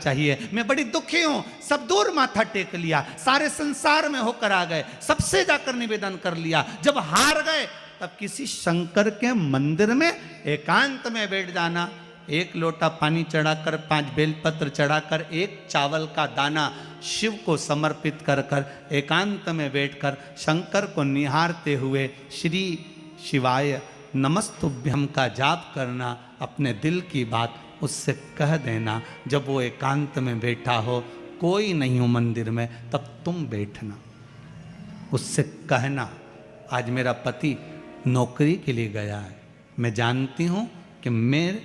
चाहिए, मैं बड़ी दुखी हूं। सब दूर माथा टेक लिया, सारे संसार में होकर आ गए, सबसे जाकर निवेदन कर लिया। जब हार गए तब किसी शंकर के मंदिर में एकांत में बैठ जाना, एक लोटा पानी चढ़ाकर, 5 बेलपत्र चढ़ाकर, एक चावल का दाना शिव को समर्पित कर कर एकांत में बैठकर शंकर को निहारते हुए श्री शिवाय नमस्तुभ्यम का जाप करना, अपने दिल की बात उससे कह देना। जब वो एकांत में बैठा हो, कोई नहीं हो मंदिर में, तब तुम बैठना, उससे कहना, आज मेरा पति नौकरी के लिए गया है, मैं जानती हूं कि मैं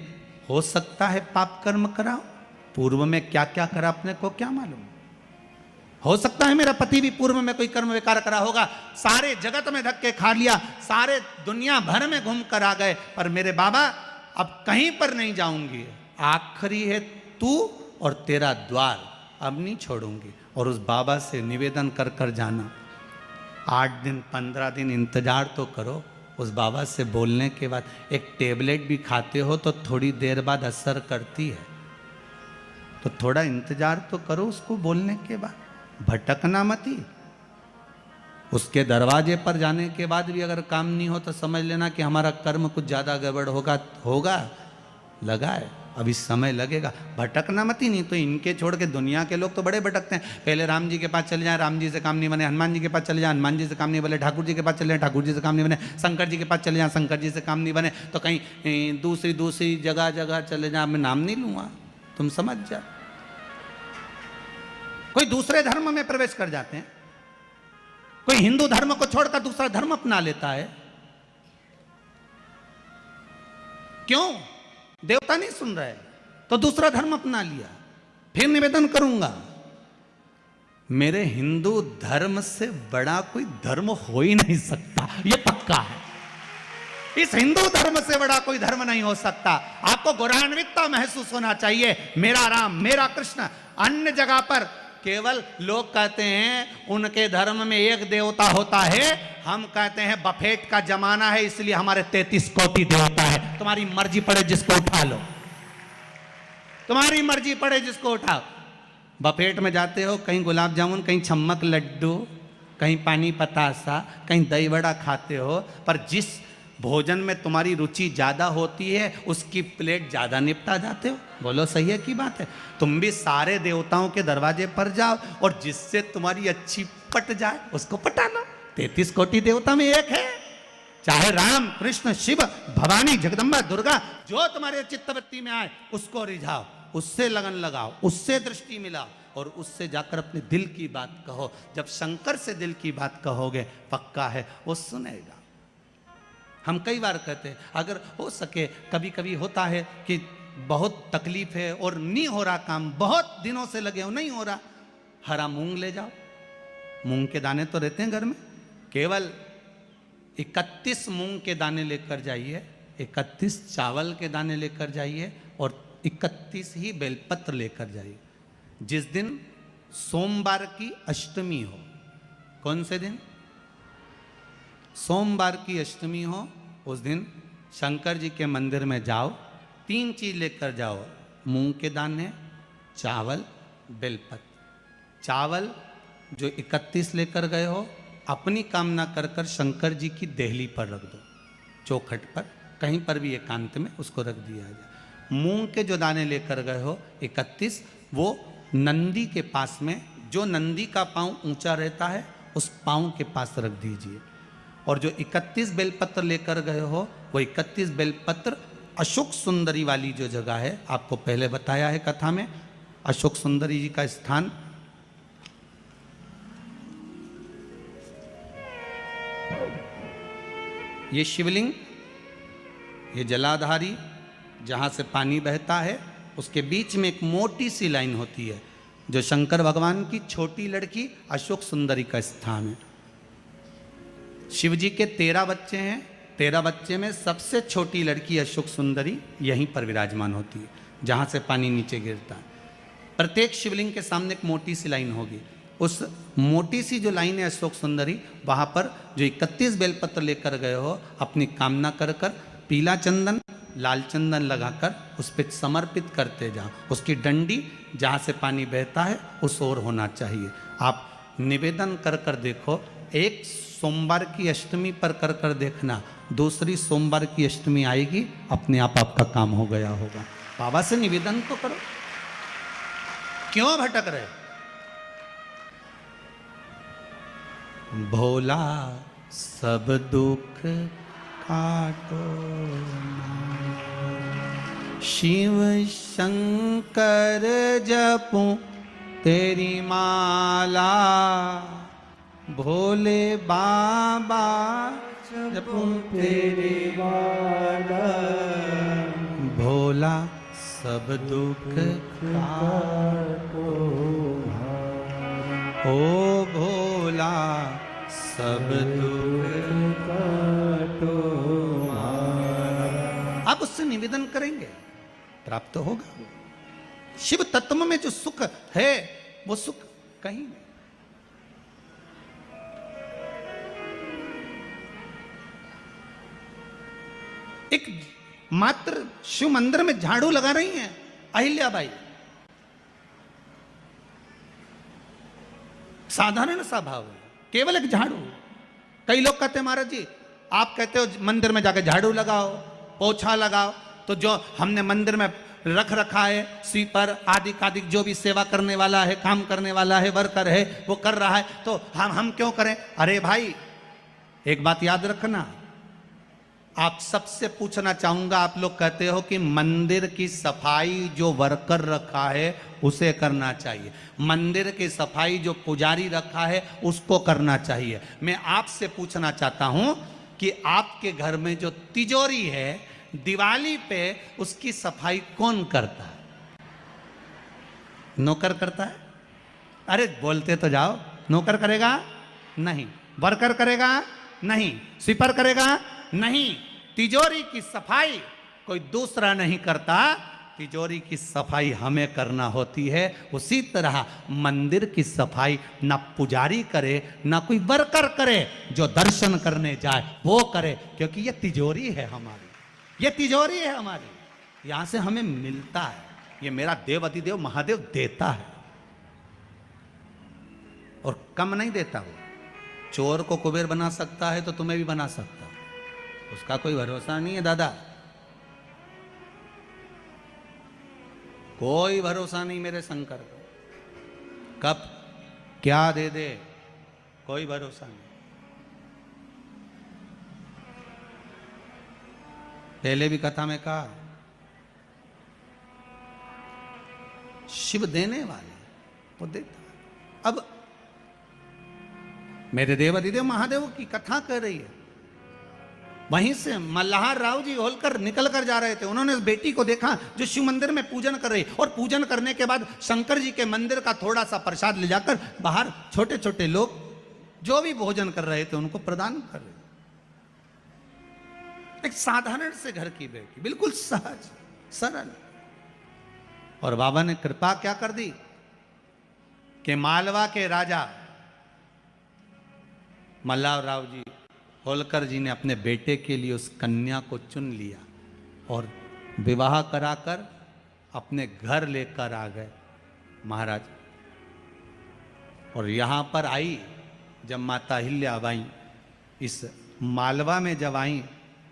हो सकता है पाप कर्म करा, पूर्व में क्या क्या करा अपने को क्या मालूम, हो सकता है मेरा पति भी पूर्व में कोई कर्म विकार करा होगा, सारे जगत में धक्के खा लिया, सारे दुनिया भर में घूम कर आ गए, पर मेरे बाबा अब कहीं पर नहीं जाऊंगी, आखिरी है तू और तेरा द्वार, अब नहीं छोड़ूंगी। और उस बाबा से निवेदन कर कर जाना, 8 दिन 15 दिन इंतजार तो करो। उस बाबा से बोलने के बाद, एक टेबलेट भी खाते हो तो थोड़ी देर बाद असर करती है, तो थोड़ा इंतजार तो करो उसको बोलने के बाद, भटकना मती। उसके दरवाजे पर जाने के बाद भी अगर काम नहीं हो तो समझ लेना कि हमारा कर्म कुछ ज़्यादा गड़बड़ होगा लगा है, अभी समय लगेगा। भटकना मत ही, नहीं तो इनके छोड़ के दुनिया के लोग तो बड़े भटकते हैं। पहले राम जी के पास चले जाएं, राम जी से काम नहीं बने, हनुमान जी के पास चले जाएं, हनुमान जी से काम नहीं बने, ठाकुर जी के पास चले जाएं, ठाकुर जी से काम नहीं बने, शंकर जी के पास चले जाएं, शंकर जी से काम नहीं बने, तो कहीं दूसरी जगह चले जाएं। मैं नाम नहीं लूँगा, तुम समझ जा। कोई दूसरे धर्म में प्रवेश कर जाते हैं, कोई हिंदू धर्म को छोड़कर दूसरा धर्म अपना लेता है। क्यों? देवता नहीं सुन रहे तो दूसरा धर्म अपना लिया। फिर निवेदन करूंगा, मेरे हिंदू धर्म से बड़ा कोई धर्म हो ही नहीं सकता, यह पक्का है। इस हिंदू धर्म से बड़ा कोई धर्म नहीं हो सकता। आपको गौरवान्वितता महसूस होना चाहिए, मेरा राम, मेरा कृष्ण। अन्य जगह पर केवल लोग कहते हैं उनके धर्म में एक देवता होता है, हम कहते हैं बफेट का जमाना है इसलिए हमारे 33 कोटि देवता है। तुम्हारी मर्जी पड़े जिसको उठा लो, तुम्हारी मर्जी पड़े जिसको उठाओ। बफेट में जाते हो, कहीं गुलाब जामुन, कहीं छम्मक लड्डू, कहीं पानी पतासा, कहीं दही बड़ा खाते हो, पर जिस भोजन में तुम्हारी रुचि ज्यादा होती है उसकी प्लेट ज्यादा निपटा जाते हो। बोलो सही है की बात है? तुम भी सारे देवताओं के दरवाजे पर जाओ और जिससे तुम्हारी अच्छी पट जाए उसको पटा लो। 33 कोटि देवता में एक है, चाहे राम कृष्ण शिव भवानी जगदम्बा दुर्गा, जो तुम्हारे चित्तवृत्ति में आए उसको रिझाओ, उससे लगन लगाओ, उससे दृष्टि मिलाओ और उससे जाकर अपने दिल की बात कहो। जब शंकर से दिल की बात कहोगे, पक्का है वो सुनेगा। हम कई बार कहते हैं, अगर हो सके, कभी कभी होता है कि बहुत तकलीफ है और नहीं हो रहा काम, बहुत दिनों से लगे हो नहीं हो रहा, हरा मूंग ले जाओ। मूंग के दाने तो रहते हैं घर में, केवल 31 मूंग के दाने लेकर जाइए, 31 चावल के दाने लेकर जाइए और 31 ही बेलपत्र लेकर जाइए। जिस दिन सोमवार की अष्टमी हो, कौन से दिन? सोमवार की अष्टमी हो, उस दिन शंकर जी के मंदिर में जाओ, 3 चीज लेकर जाओ, मूंग के दाने, चावल, बेलपत्र। चावल जो 31 लेकर गए हो, अपनी कामना कर कर शंकर जी की देहली पर रख दो, चौखट पर, कहीं पर भी एकांत में उसको रख दिया जाए। मूंग के जो दाने लेकर गए हो 31, वो नंदी के पास में, जो नंदी का पांव ऊंचा रहता है उस पांव के पास रख दीजिए। और जो 31 बेलपत्र लेकर गए हो, वो 31 बेलपत्र अशोक सुंदरी वाली जो जगह है, आपको पहले बताया है कथा में, अशोक सुंदरी जी का स्थान ये शिवलिंग, ये जलाधारी जहाँ से पानी बहता है, उसके बीच में एक मोटी सी लाइन होती है जो शंकर भगवान की छोटी लड़की अशोक सुंदरी का स्थान है। शिव जी के 13 बच्चे हैं, 13 बच्चे में सबसे छोटी लड़की अशोक सुंदरी यहीं पर विराजमान होती है जहाँ से पानी नीचे गिरता है। प्रत्येक शिवलिंग के सामने एक मोटी सी लाइन होगी, उस मोटी सी जो लाइन है अशोक सुंदरी, वहाँ पर जो 31 बेलपत्र लेकर गए हो, अपनी कामना कर कर पीला चंदन लाल चंदन लगाकर उस पर समर्पित करते जाओ। उसकी डंडी जहाँ से पानी बहता है उस ओर होना चाहिए। आप निवेदन कर कर देखो, एक सोमवार की अष्टमी पर कर कर देखना, दूसरी सोमवार की अष्टमी आएगी, अपने आप आपका काम हो गया होगा। बाबा से निवेदन तो करो, क्यों भटक रहे? भोला सब दुख काटो, शिव शंकर जपो तेरी माला, भोले बाबा जपो तेरी माला, भोला सब दुख काटो, ओ भोला सब दुख काटो। आप उससे निवेदन करेंगे, प्राप्त होगा। शिव तत्व में जो सुख है वो सुख कहीं नहीं। एक मात्र शिव मंदिर में झाड़ू लगा रही हैं अहिल्याबाई, साधारण सा भाव है, केवल एक झाड़ू। कई लोग कहते हैं महाराज जी आप कहते हो मंदिर में जाकर झाड़ू लगाओ, पोछा लगाओ, तो जो हमने मंदिर में रख रखा है स्वीपर आदि कादिक जो भी सेवा करने वाला है, काम करने वाला है, वर्कर है, वो कर रहा है, तो हम क्यों करें? अरे भाई एक बात याद रखना, आप सबसे पूछना चाहूंगा, आप लोग कहते हो कि मंदिर की सफाई जो वर्कर रखा है उसे करना चाहिए, मंदिर की सफाई जो पुजारी रखा है उसको करना चाहिए। मैं आपसे पूछना चाहता हूं कि आपके घर में जो तिजोरी है दिवाली पे उसकी सफाई कौन करता है? नौकर करता है? अरे बोलते तो जाओ। नौकर करेगा? नहीं। वर्कर करेगा? नहीं। स्वीपर करेगा? नहीं। तिजोरी की सफाई कोई दूसरा नहीं करता, तिजोरी की सफाई हमें करना होती है। उसी तरह मंदिर की सफाई ना पुजारी करे ना कोई वर्कर करे, जो दर्शन करने जाए वो करे, क्योंकि ये तिजोरी है हमारी, ये तिजोरी है हमारी, यहां से हमें मिलता है, ये मेरा देव अधिदेव महादेव देता है और कम नहीं देता। वो चोर को कुबेर बना सकता है तो तुम्हें भी बना सकता, उसका कोई भरोसा नहीं है दादा, कोई भरोसा नहीं मेरे शंकर का, कब क्या दे दे कोई भरोसा नहीं। पहले भी कथा में कहा शिव देने वाले वो देता है। अब मेरे देव अधिदेव महादेव की कथा कर रही है, वहीं से मल्हार राव जी होलकर निकल कर जा रहे थे, उन्होंने उस बेटी को देखा जो शिव मंदिर में पूजन कर रही, और पूजन करने के बाद शंकर जी के मंदिर का थोड़ा सा प्रसाद ले जाकर बाहर छोटे छोटे लोग जो भी भोजन कर रहे थे उनको प्रदान कर रहे। एक साधारण से घर की बेटी, बिल्कुल सहज सरल, और बाबा ने कृपा क्या कर दी कि मालवा के राजा मल्हार राव जी होलकर जी ने अपने बेटे के लिए उस कन्या को चुन लिया और विवाह कराकर अपने घर लेकर आ गए महाराज। और यहाँ पर आई जब माता अहिल्याबाई इस मालवा में जब आई,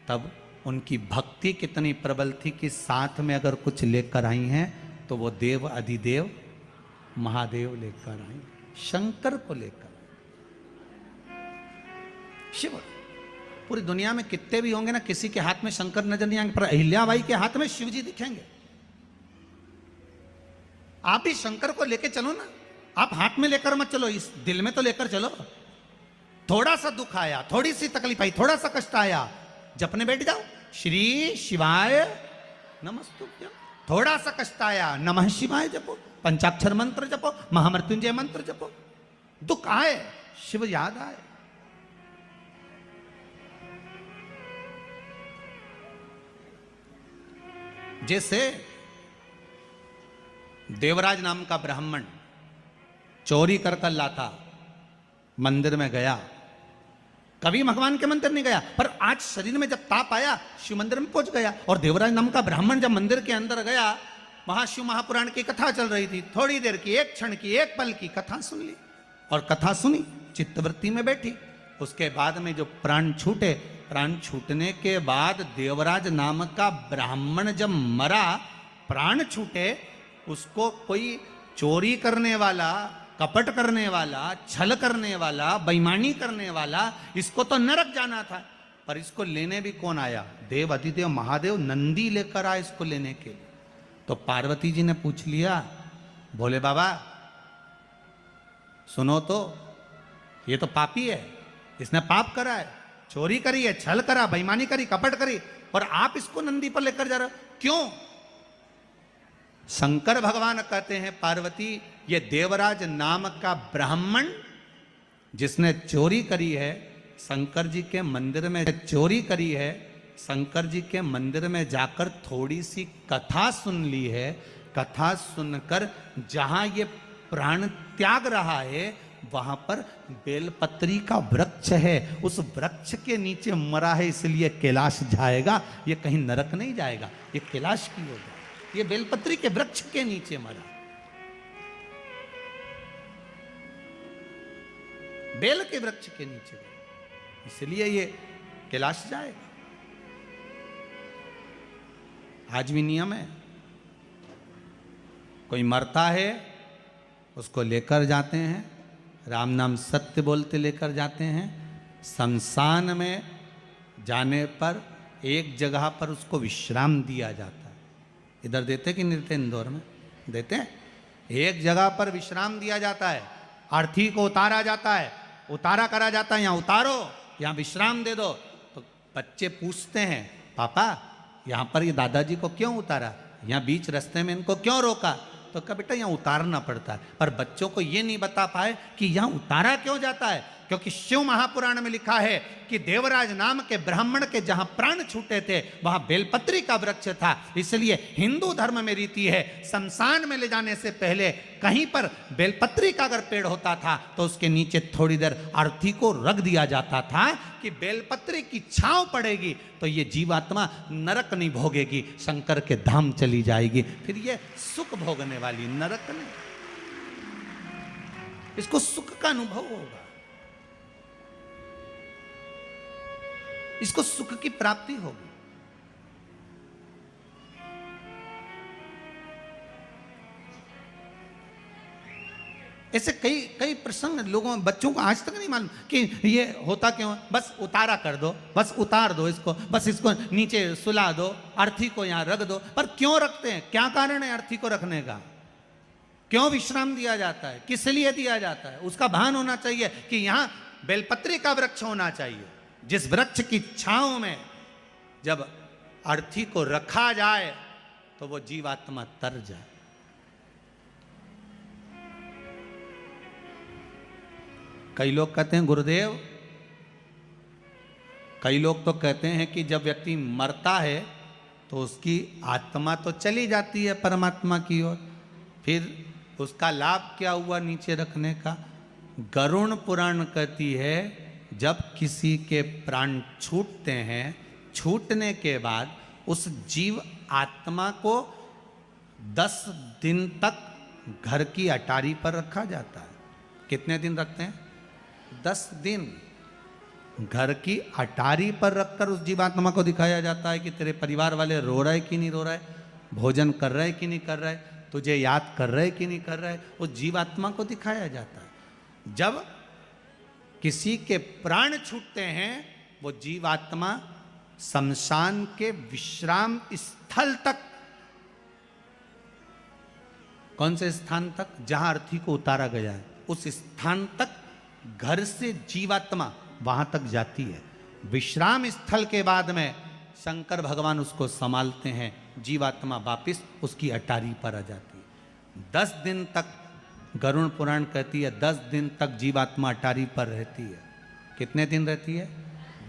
तब उनकी भक्ति कितनी प्रबल थी कि साथ में अगर कुछ लेकर आई हैं तो वो देव अधिदेव महादेव लेकर आई, शंकर को लेकर। शिव पूरी दुनिया में कितने भी होंगे ना, किसी के हाथ में शंकर नजर नहीं आएंगे, पर अहिल्याबाई के हाथ में शिव जी दिखेंगे। आप भी शंकर को लेकर चलो ना, आप हाथ में लेकर मत चलो, इस दिल में तो लेकर चलो। थोड़ा सा दुख आया, थोड़ी सी तकलीफ आई, थोड़ा सा कष्ट आया, जपने बैठ जाओ श्री शिवाय नमस्तुभ्यं। थोड़ा सा कष्ट आया, नमः शिवाय जपो, पंचाक्षर मंत्र जपो, महामृत्युंजय मंत्र जपो। दुख आए शिव याद आए। जैसे देवराज नाम का ब्राह्मण चोरी कर कर लाता, मंदिर में गया, कभी भगवान के मंदिर नहीं गया, पर आज शरीर में जब ताप आया शिव मंदिर में पहुंच गया। और देवराज नाम का ब्राह्मण जब मंदिर के अंदर गया, वहां शिव महापुराण की कथा चल रही थी, थोड़ी देर की, एक क्षण की, एक पल की कथा सुन ली, और कथा सुनी, चित्तवृत्ति में बैठी। उसके बाद में जो प्राण छूटे, प्राण छूटने के बाद देवराज नाम का ब्राह्मण जब मरा, प्राण छूटे, उसको कोई चोरी करने वाला, कपट करने वाला, छल करने वाला, बेईमानी करने वाला, इसको तो नरक जाना था, पर इसको लेने भी कौन आया? देव अधिदेव महादेव नंदी लेकर आए इसको लेने के लिए। तो पार्वती जी ने पूछ लिया, बोले बाबा सुनो तो, ये तो पापी है, इसने पाप करा है, चोरी करी है, छल करा, बेईमानी करी, कपट करी, और आप इसको नंदी पर लेकर जा रहे हो, क्यों? शंकर भगवान कहते हैं, पार्वती ये देवराज नाम का ब्राह्मण जिसने चोरी करी है, शंकर जी के मंदिर में चोरी करी है, शंकर जी के मंदिर में जाकर थोड़ी सी कथा सुन ली है, कथा सुनकर जहां ये प्राण त्याग रहा है, वहां पर बेलपत्री का वृक्ष है, उस वृक्ष के नीचे मरा है, इसलिए कैलाश जाएगा, ये कहीं नरक नहीं जाएगा, ये कैलाश की ओर जाएगा। ये बेलपत्री के वृक्ष के नीचे मरा, बेल के वृक्ष के नीचे, इसलिए ये कैलाश जाएगा। आज भी नियम है, कोई मरता है उसको लेकर जाते हैं, राम नाम सत्य बोलते लेकर जाते हैं, शमशान में जाने पर एक जगह पर उसको विश्राम दिया जाता है। इधर देते कि नहीं देते? इंदौर में देते हैं, एक जगह पर विश्राम दिया जाता है, अर्थी को उतारा जाता है, उतारा करा जाता है, यहाँ उतारो, यहाँ विश्राम दे दो। तो बच्चे पूछते हैं, पापा यहाँ पर ये दादाजी को क्यों उतारा, यहाँ बीच रास्ते में इनको क्यों रोका? तो कहा बेटा यहाँ उतारना पड़ता है, पर बच्चों को ये नहीं बता पाए कि यहाँ उतारा क्यों जाता है, क्योंकि शिव महापुराण में लिखा है कि देवराज नाम के ब्राह्मण के जहां प्राण छूटे थे वहां बेलपत्री का वृक्ष था, इसलिए हिंदू धर्म में रीति है, शमशान में ले जाने से पहले कहीं पर बेलपत्री का अगर पेड़ होता था तो उसके नीचे थोड़ी देर अर्थी को रख दिया जाता था कि बेलपत्री की छांव पड़ेगी तो ये जीवात्मा नरक नहीं भोगेगी, शंकर के धाम चली जाएगी, फिर ये सुख भोगने वाली, नरक नहीं, इसको सुख का अनुभव होगा, इसको सुख की प्राप्ति होगी। ऐसे कई कई प्रसंग लोगों, बच्चों को आज तक नहीं मालूम कि ये होता क्यों। बस उतारा कर दो, बस उतार दो इसको, बस इसको नीचे सुला दो, अर्थी को यहां रख दो। पर क्यों रखते हैं, क्या कारण है अर्थी को रखने का, क्यों विश्राम दिया जाता है, किस लिए दिया जाता है? उसका भान होना चाहिए कि यहां बेलपत्री का वृक्ष होना चाहिए, जिस वृक्ष की छांव में जब अर्थी को रखा जाए तो वो जीवात्मा तर जाए। कई लोग कहते हैं गुरुदेव, कई लोग तो कहते हैं कि जब व्यक्ति मरता है तो उसकी आत्मा तो चली जाती है परमात्मा की ओर, फिर उसका लाभ क्या हुआ नीचे रखने का? गरुड़ पुराण कहती है जब किसी के प्राण छूटते हैं, छूटने के बाद उस जीव आत्मा को 10 दिन तक घर की अटारी पर रखा जाता है। कितने दिन रखते हैं? 10 दिन घर की अटारी पर रखकर उस जीवात्मा को दिखाया जाता है कि तेरे परिवार वाले रो रहे कि नहीं रो रहे, भोजन कर रहे कि नहीं कर रहे, तुझे याद कर रहे कि नहीं कर रहे, उस जीवात्मा को दिखाया जाता है। जब किसी के प्राण छूटते हैं वो जीवात्मा शमशान के विश्राम स्थल तक, कौन से स्थान तक? जहां अर्थी को उतारा गया है उस स्थान तक घर से जीवात्मा वहां तक जाती है। विश्राम स्थल के बाद में शंकर भगवान उसको संभालते हैं, जीवात्मा वापिस उसकी अटारी पर आ जाती है। 10 दिन तक गरुड़ पुराण कहती है 10 दिन तक जीवात्मा अटारी पर रहती है। कितने दिन रहती है?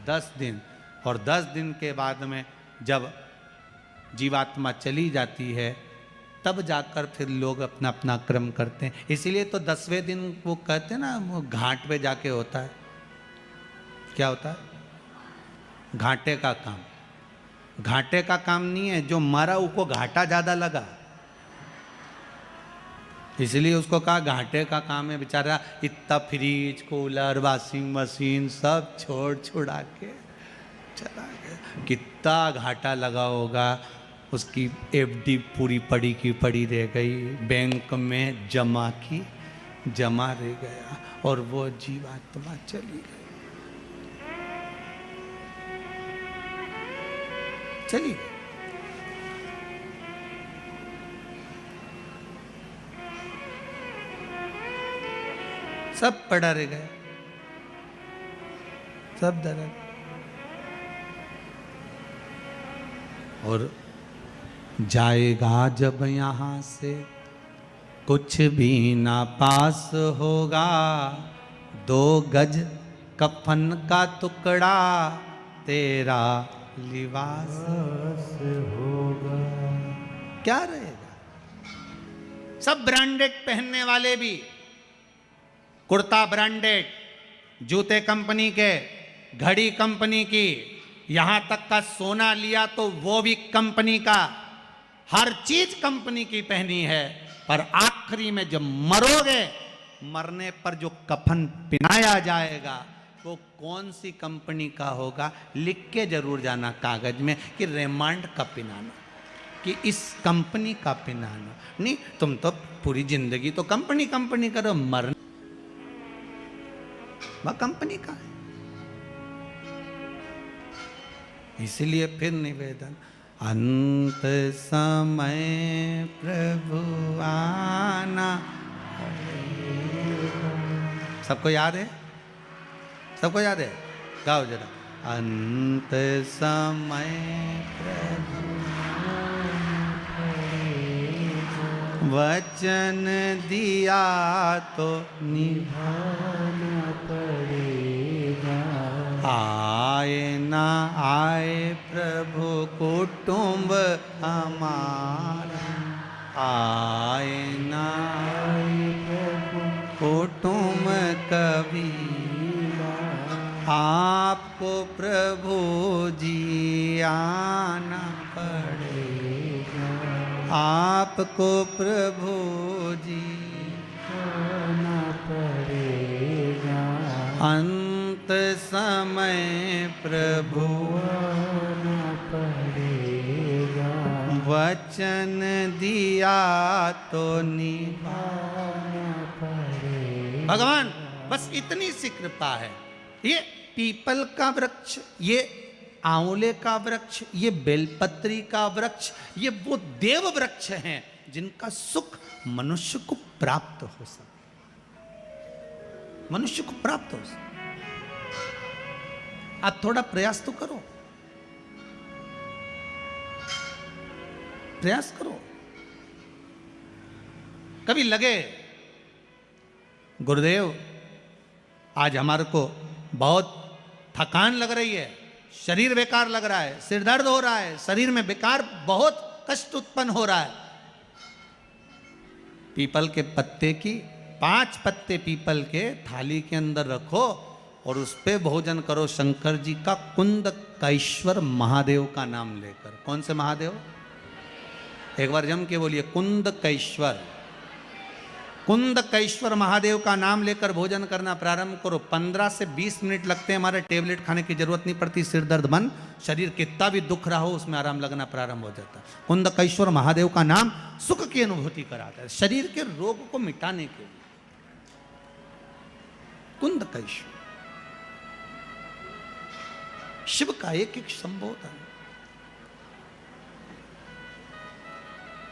10 दिन। और 10 दिन के बाद में जब जीवात्मा चली जाती है तब जाकर फिर लोग अपना अपना क्रम करते हैं। इसीलिए तो 10वें दिन वो कहते हैं ना, वो घाट पे जाके होता है, क्या होता है? घाटे का काम। घाटे का काम नहीं है, जो मरा उसको घाटा ज्यादा लगा, इसलिए उसको कहा घाटे का काम है। बेचारा इतना फ्रिज, कूलर, वॉशिंग मशीन सब छोड़ छुड़ा के चला गया। कितना घाटा लगा होगा। उसकी एफडी पूरी पड़ी की पड़ी रह गई, बैंक में जमा की जमा रह गया, और वो जीवात्मा चली गई, चली गई। सब पड़ा रह गया, सब दर्द। और जाएगा जब यहाँ से कुछ भी ना पास होगा, 2 गज कफन का टुकड़ा तेरा लिबास होगा। क्या रहेगा? सब ब्रांडेड पहनने वाले भी, कुर्ता ब्रांडेड, जूते कंपनी के, घड़ी कंपनी की, यहां तक का सोना लिया तो वो भी कंपनी का, हर चीज कंपनी की पहनी है। पर आखिरी में जब मरोगे, मरने पर जो कफन पहनाया जाएगा वो कौन सी कंपनी का होगा, लिख के जरूर जाना कागज में कि रेमांड का पहनाना, कि इस कंपनी का पहनाना। नहीं, तुम तो पूरी जिंदगी तो कंपनी कंपनी करो, मरने वह कंपनी का है। इसलिए फिर निवेदन, अंत समय प्रभु आना। सबको याद है? सबको याद है? गाओ जरा। अंत समय प्रभु वचन दिया तो निभाना पड़ेगा। आए ना आए प्रभु कुटुंब हमारा, आए ना आए प्रभु कुटुंब कबीरा, आपको प्रभु जी आना पड़ेगा, आपको प्रभु जी आना पड़ेगा। अंत समय प्रभु आना पड़ेगा, वचन दिया तो निभाना पड़ेगा। भगवान बस इतनी सी कृपा है। ये पीपल का वृक्ष, ये आंवले का वृक्ष, ये बेलपत्री का वृक्ष, ये वो देव वृक्ष हैं जिनका सुख मनुष्य को प्राप्त हो सके, मनुष्य को प्राप्त हो सके। आप थोड़ा प्रयास तो करो, प्रयास करो। कभी लगे गुरुदेव आज हमारे को बहुत थकान लग रही है, शरीर बेकार लग रहा है, सिर दर्द हो रहा है, शरीर में बेकार बहुत कष्ट उत्पन्न हो रहा है। पीपल के पत्ते की 5 पत्ते पीपल के थाली के अंदर रखो और उस पे भोजन करो, शंकर जी का कुंदकेश्वर महादेव का नाम लेकर। कौन से महादेव? एक बार जम के बोलिए, कुंदकेश्वर। कुंदकेश्वर महादेव का नाम लेकर भोजन करना प्रारंभ करो। 15 से 20 मिनट लगते हैं, हमारे टेबलेट खाने की जरूरत नहीं पड़ती। सिर दर्द बंद, शरीर कितना भी दुख रहा हो उसमें आराम लगना प्रारंभ हो जाता है। कुंदकेश्वर महादेव का नाम सुख की अनुभूति कराता है, शरीर के रोग को मिटाने के लिए। कुंदकेश्वर शिव का एक संबोधन।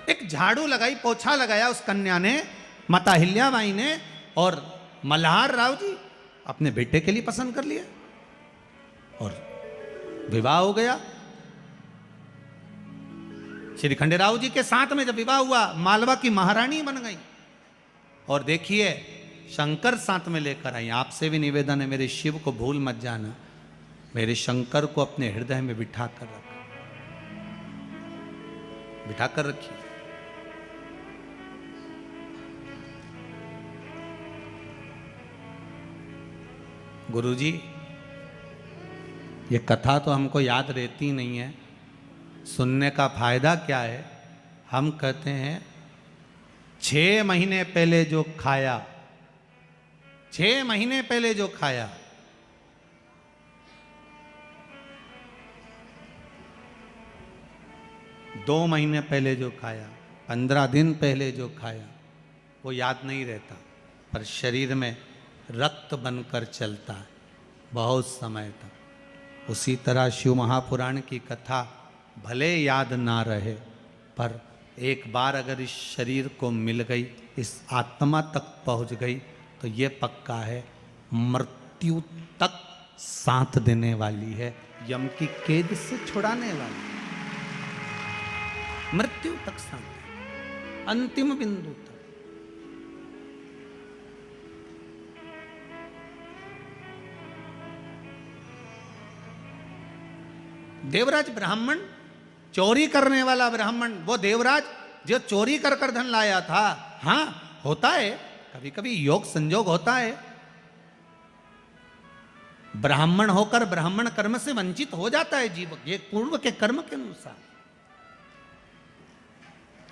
एक झाड़ू लगाई, पोछा लगाया उस कन्या ने, माता हिल्याबाई ने, और मल्हार राव जी अपने बेटे के लिए पसंद कर लिया और विवाह हो गया। श्री खंडेराव जी के साथ में जब विवाह हुआ, मालवा की महारानी बन गई। और देखिए शंकर साथ में लेकर आई। आपसे भी निवेदन है, मेरे शिव को भूल मत जाना, मेरे शंकर को अपने हृदय में बिठा कर रख, बिठा कर रखिए। गुरुजी ये कथा तो हमको याद रहती नहीं है, सुनने का फायदा क्या है। हम कहते हैं 6 महीने पहले जो खाया, 6 महीने पहले जो खाया, 2 महीने पहले जो खाया, 15 दिन पहले जो खाया, वो याद नहीं रहता, पर शरीर में रक्त बनकर चलता है बहुत समय तक। उसी तरह शिव महापुराण की कथा भले याद ना रहे, पर एक बार अगर इस शरीर को मिल गई, इस आत्मा तक पहुंच गई, तो ये पक्का है मृत्यु तक साथ देने वाली है, यम की कैद से छुड़ाने वाली, मृत्यु तक साथ, अंतिम बिंदु तक। देवराज ब्राह्मण, चोरी करने वाला ब्राह्मण, वो देवराज जो चोरी कर कर धन लाया था। हाँ, होता है कभी कभी योग संजोग होता है, ब्राह्मण होकर ब्राह्मण कर्म से वंचित हो जाता है जीव, ये पूर्व के कर्म के अनुसार।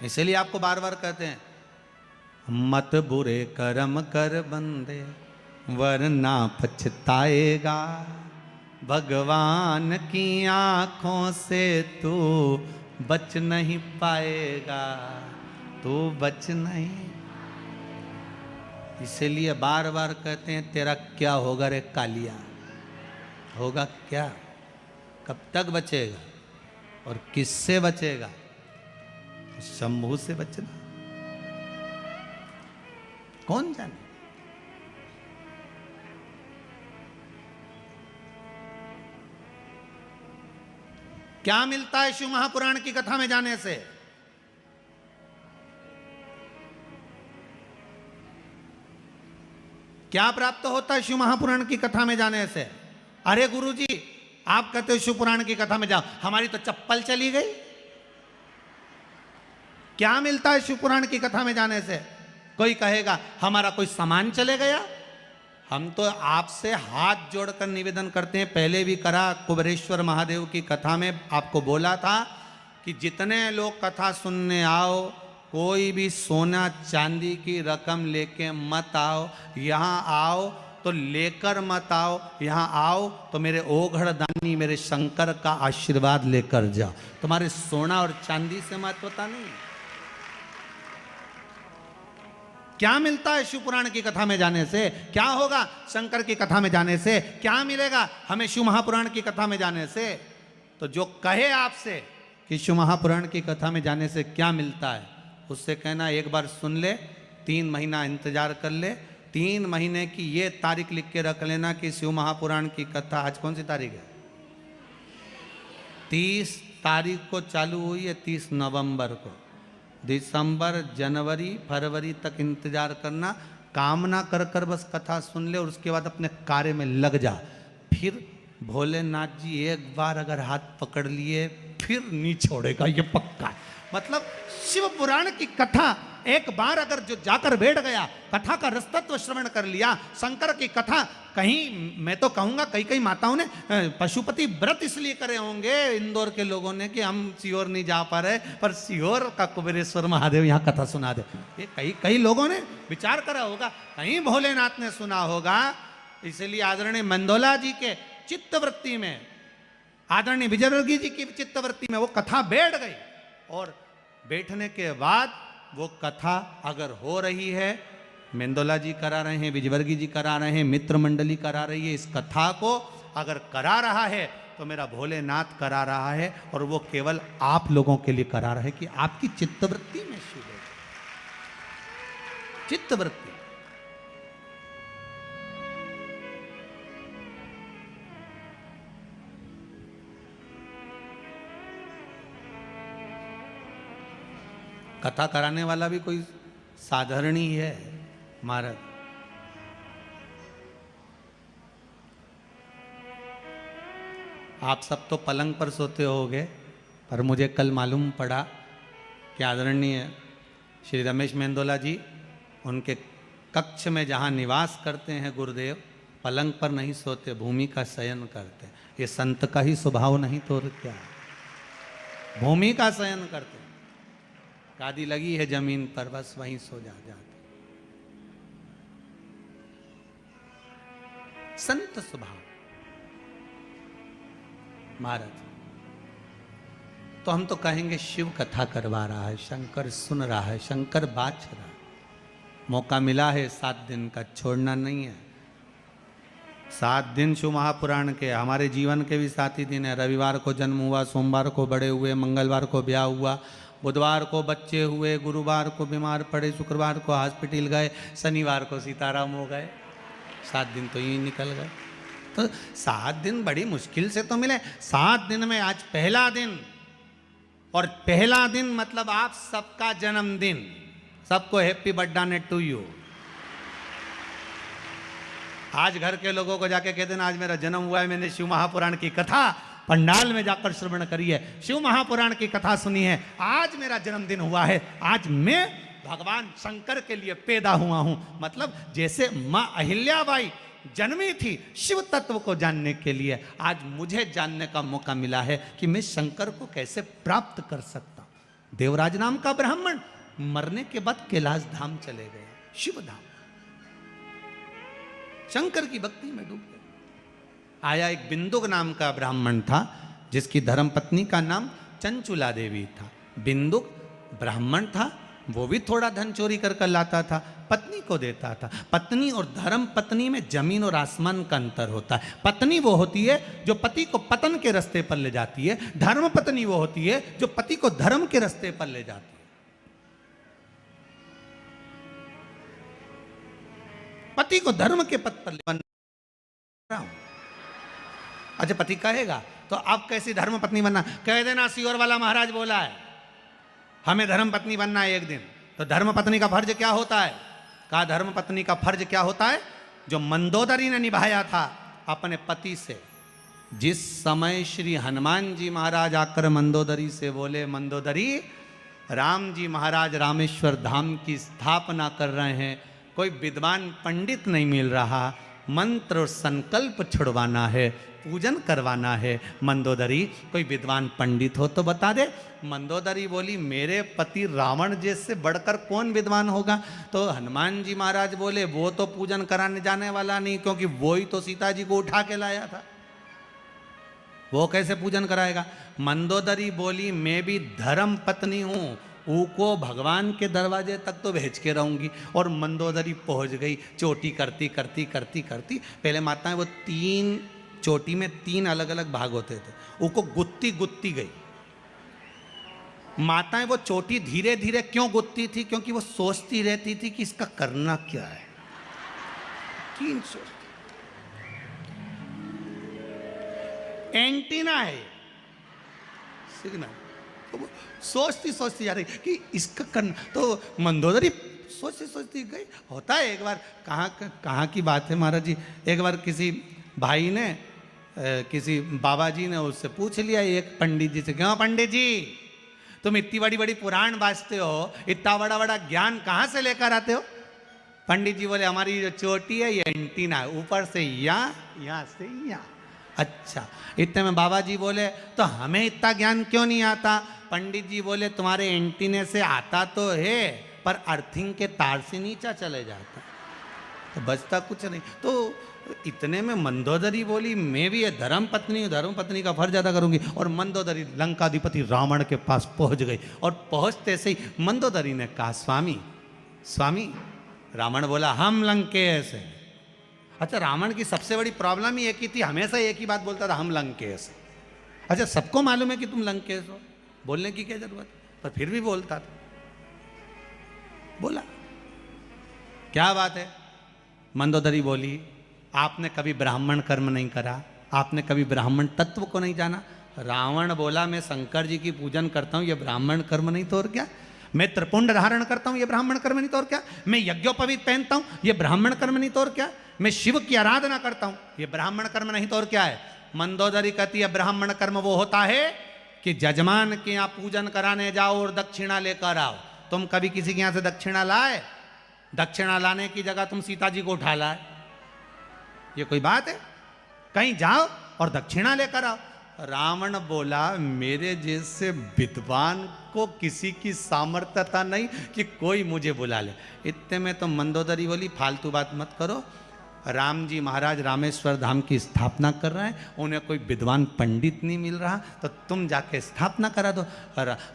इसलिए आपको बार बार कहते हैं मत बुरे कर्म कर बंदे वरना पछताएगा, भगवान की आंखों से तू बच नहीं पाएगा, तू बच नहीं। इसीलिए बार बार कहते हैं तेरा क्या होगा रे कालिया, होगा क्या, कब तक बचेगा और किससे बचेगा? शंभू से बचना, कौन जाने। क्या मिलता है शिव महापुराण की कथा में जाने से? क्या प्राप्त होता है शिव महापुराण की कथा में जाने से? अरे गुरुजी, आप कहते हो शिव पुराण की कथा में जाओ, हमारी तो चप्पल चली गई। क्या मिलता है शिव पुराण की कथा में जाने से? कोई कहेगा हमारा कोई सामान चले गया। हम तो आपसे हाथ जोड़कर निवेदन करते हैं, पहले भी करा, कुबेरेश्वर महादेव की कथा में आपको बोला था कि जितने लोग कथा सुनने आओ, कोई भी सोना चांदी की रकम लेके मत आओ। यहाँ आओ तो लेकर मत आओ, यहाँ आओ तो मेरे ओघड़ दानी मेरे शंकर का आशीर्वाद लेकर जाओ। तुम्हारे सोना और चांदी से महत्वता नहीं। क्या मिलता है शिव पुराण की कथा में जाने से? क्या होगा शंकर की कथा में जाने से? क्या मिलेगा हमें शिव महापुराण की कथा में जाने से? तो जो कहे आपसे कि शिव महापुराण की कथा में जाने से क्या मिलता है, उससे कहना एक बार सुन ले, 3 महीना इंतजार कर ले, 3 महीने की ये तारीख लिख के रख लेना कि शिव महापुराण की कथा, आज कौन सी तारीख है? 30 तारीख को चालू हुई है, 30 नवंबर को। दिसंबर, जनवरी, फरवरी तक इंतजार करना, कामना कर कर बस कथा सुन ले और उसके बाद अपने कार्य में लग जा। फिर भोलेनाथ जी एक बार अगर हाथ पकड़ लिए फिर नहीं छोड़ेगा, ये पक्का है। मतलब शिव पुराण की कथा एक बार अगर जो जाकर बैठ गया, कथा का रसतत्व श्रवण कर लिया, शंकर की कथा, कहीं मैं तो कहूंगा कई कई माताओं ने पशुपति व्रत इसलिए करे होंगे इंदौर के लोगों ने कि हम सीहोर नहीं जा पा रहे, पर सीहोर का कुबेरेश्वर महादेव यहाँ कथा सुना दे। ये कई कई लोगों ने विचार करा होगा, कहीं भोलेनाथ ने सुना होगा। इसलिए आदरणीय मंदोला जी के चित्तवृत्ति में, आदरणीय विजयवर्गीय जी की चित्तवृत्ति में वो कथा बैठ गई, और बैठने के बाद वो कथा अगर हो रही है, मेंदोला जी करा रहे हैं, विजयवर्गीय जी करा रहे हैं, मित्र मंडली करा रही है, इस कथा को अगर करा रहा है तो मेरा भोलेनाथ करा रहा है, और वो केवल आप लोगों के लिए करा रहा है कि आपकी चित्तवृत्ति में शिव है। चित्तवृत्ति कथा कराने वाला भी कोई साधारण ही है महाराज। आप सब तो पलंग पर सोते होगे, पर मुझे कल मालूम पड़ा कि आदरणीय श्री रमेश मेंदोला जी, उनके कक्ष में जहाँ निवास करते हैं गुरुदेव, पलंग पर नहीं सोते, भूमि का शयन करते। ये संत का ही स्वभाव नहीं तो और क्या, भूमि का शयन करते। गादी लगी है जमीन पर, बस वहीं सो जाते। संत स्वभाव महाराज। तो हम तो कहेंगे शिव कथा करवा रहा है, शंकर सुन रहा है, शंकर बाच रहा है। मौका मिला है 7 दिन का, छोड़ना नहीं है। 7 दिन शिव महापुराण के, हमारे जीवन के भी 7 ही दिन है। रविवार को जन्म हुआ, सोमवार को बड़े हुए, मंगलवार को ब्याह हुआ, बुधवार को बच्चे हुए, गुरुवार को बीमार पड़े, शुक्रवार को हॉस्पिटल गए, शनिवार को सीताराम हो गए। 7 दिन तो यही निकल गए। तो 7 दिन बड़ी मुश्किल से तो मिले। 7 दिन में आज पहला दिन, और पहला दिन मतलब आप सबका जन्मदिन। सबको हैप्पी बर्थडे टू यू। आज घर के लोगों को जाके कह देना आज मेरा जन्म हुआ है, मैंने शिव महापुराण की कथा पंडाल में जाकर श्रवण करी है, शिव महापुराण की कथा सुनी है, आज मेरा जन्मदिन हुआ है, आज मैं भगवान शंकर के लिए पैदा हुआ हूं। मतलब जैसे मां अहिल्याबाई जन्मी थी शिव तत्व को जानने के लिए, आज मुझे जानने का मौका मिला है कि मैं शंकर को कैसे प्राप्त कर सकता हूं। देवराज नाम का ब्राह्मण मरने के बाद कैलाश धाम चले गए, शिव धाम, शंकर की भक्ति में डूब गए। आया एक बिंदुक नाम का ब्राह्मण था, जिसकी धर्मपत्नी का नाम चंचुला देवी था। बिंदुक ब्राह्मण था, वो भी थोड़ा धन चोरी कर लाता था, पत्नी को देता था। पत्नी और धर्म पत्नी में जमीन और आसमान का अंतर होता है। पत्नी वो होती है जो पति को पतन के रास्ते पर ले जाती है, धर्म पत्नी वो होती है जो पति को धर्म के रास्ते पर ले जाती है। पति को धर्म के पथ पर ले रहा हूं। अच्छा, पति कहेगा तो आप कैसी धर्म पत्नी बनना, कह देना सियोर वाला महाराज बोला है हमें धर्म पत्नी बनना है एक दिन। तो धर्म पत्नी का फर्ज क्या होता है? कहा धर्म पत्नी का फर्ज क्या होता है? जो मंदोदरी ने निभाया था अपने पति से। जिस समय श्री हनुमान जी महाराज आकर मंदोदरी से बोले, मंदोदरी राम जी महाराज रामेश्वर धाम की स्थापना कर रहे हैं, कोई विद्वान पंडित नहीं मिल रहा, मंत्र और संकल्प छुड़वाना है, पूजन करवाना है। मंदोदरी कोई विद्वान पंडित हो तो बता दे। मंदोदरी बोली मेरे पति रावण जैसे बढ़कर कौन विद्वान होगा? तो हनुमान जी महाराज बोले वो तो पूजन कराने जाने वाला नहीं, क्योंकि वो ही तो सीता जी को उठा के लाया था, वो कैसे पूजन कराएगा? मंदोदरी बोली मैं भी धर्म पत्नी हूं, को भगवान के दरवाजे तक तो भेज के रहूंगी। और मंदोदरी पहुंच गई। चोटी करती करती करती करती, पहले माताएं वो 3 चोटी में 3 अलग अलग भाग होते थे, उनको गुत्ती गुत्ती गई। माताएं वो चोटी धीरे धीरे क्यों गुत्ती थी? क्योंकि वो सोचती रहती थी कि इसका करना क्या है। 3 सोचती, एंटीना है सिग्नल, तो सोचती सोचती जा रही कि इसका करना। तो मंदोदरी सोचती सोचती गई। होता है एक बार, कहाँ की बात है महाराज जी, एक बार किसी भाई ने किसी बाबा जी ने उससे पूछ लिया एक पंडित जी से, क्यों पंडित जी तुम इतनी बड़ी बड़ी पुराण बाजते हो, इतना बड़ा बड़ा ज्ञान कहाँ से लेकर आते हो? पंडित जी बोले हमारी जो चोटी है ये एंटीना है, ऊपर से यहाँ से यहाँ। अच्छा, इतने में बाबा जी बोले तो हमें इतना ज्ञान क्यों नहीं आता? पंडित जी बोले तुम्हारे एंटीने से आता तो है, पर अर्थिंग के तार से नीचा चले जाता, तो बचता कुछ नहीं। तो इतने में मंदोदरी बोली मैं भी ये धर्म पत्नी हूँ, धर्म पत्नी का फर्ज अदा करूंगी। और मंदोदरी लंकाधिपति रावण के पास पहुंच गई। और पहुंचते से ही मंदोदरी ने कहा स्वामी स्वामी। रावण बोला हम लंकेश हैं। अच्छा, रावण की सबसे बड़ी प्रॉब्लम ही एक ही थी, हमेशा एक ही बात बोलता था हम लंकेश। अच्छा, सबको मालूम है कि तुम लंकेश हो, बोलने की क्या जरूरत, पर फिर भी बोलता था। बोला क्या बात है? मंदोदरी बोली आपने कभी ब्राह्मण कर्म नहीं करा, आपने कभी ब्राह्मण तत्व को नहीं जाना। रावण बोला मैं शंकर जी की पूजन करता हूँ, ये ब्राह्मण कर्म नहीं तो और क्या? मैं त्रिपुंड धारण करता हूँ, ये ब्राह्मण कर्म नहीं तो और क्या? मैं यज्ञोपवीत पहनता हूँ, ये ब्राह्मण कर्म नहीं तो और क्या? मैं शिव की आराधना करता हूँ, ये ब्राह्मण कर्म नहीं तो और क्या है? मंदोदरी कहती है ब्राह्मण कर्म वो होता है कि जजमान के यहाँ पूजन कराने जाओ और दक्षिणा लेकर आओ। तुम कभी किसी के यहाँ से दक्षिणा लाए? दक्षिणा लाने की जगह तुम सीता जी को उठा लाए। ये कोई बात है? कहीं जाओ और दक्षिणा लेकर आओ। रावण बोला मेरे जैसे विद्वान को किसी की सामर्थ्यता नहीं कि कोई मुझे बुला ले। इतने में तो मंदोदरी बोली फालतू बात मत करो, राम जी महाराज रामेश्वर धाम की स्थापना कर रहे हैं, उन्हें कोई विद्वान पंडित नहीं मिल रहा, तो तुम जाके स्थापना करा दो।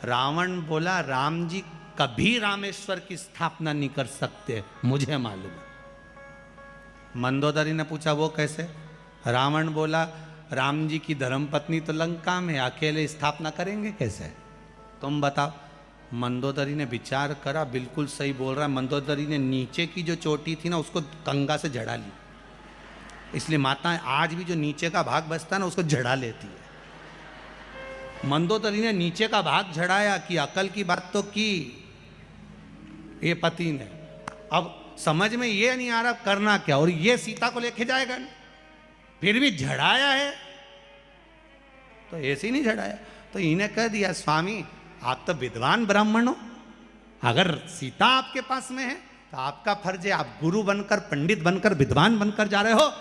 रावण बोला राम जी कभी रामेश्वर की स्थापना नहीं कर सकते, मुझे मालूम है। मंदोदरी ने पूछा वो कैसे? रावण बोला राम जी की धर्मपत्नी तो लंका में, अकेले स्थापना करेंगे कैसे? तुम बताओ। मंदोदरी ने विचार करा, बिल्कुल सही बोल रहा है। मंदोदरी ने नीचे की जो चोटी थी ना उसको कंगा से झड़ा ली, इसलिए माताएं आज भी जो नीचे का भाग बचता है ना उसको झड़ा लेती है। मंदोदरी ने नीचे का भाग झड़ाया कि अकल की बात तो की ये पति ने, अब समझ में ये नहीं आ रहा करना क्या, और ये सीता को लेके जाएगा नहीं, फिर भी झड़ाया है। तो ऐसे ही नहीं झड़ाया, तो इन्हें कह दिया स्वामी आप तो विद्वान ब्राह्मण हो, अगर सीता आपके पास में है तो आपका फर्ज है, आप गुरु बनकर पंडित बनकर विद्वान बनकर जा रहे हो,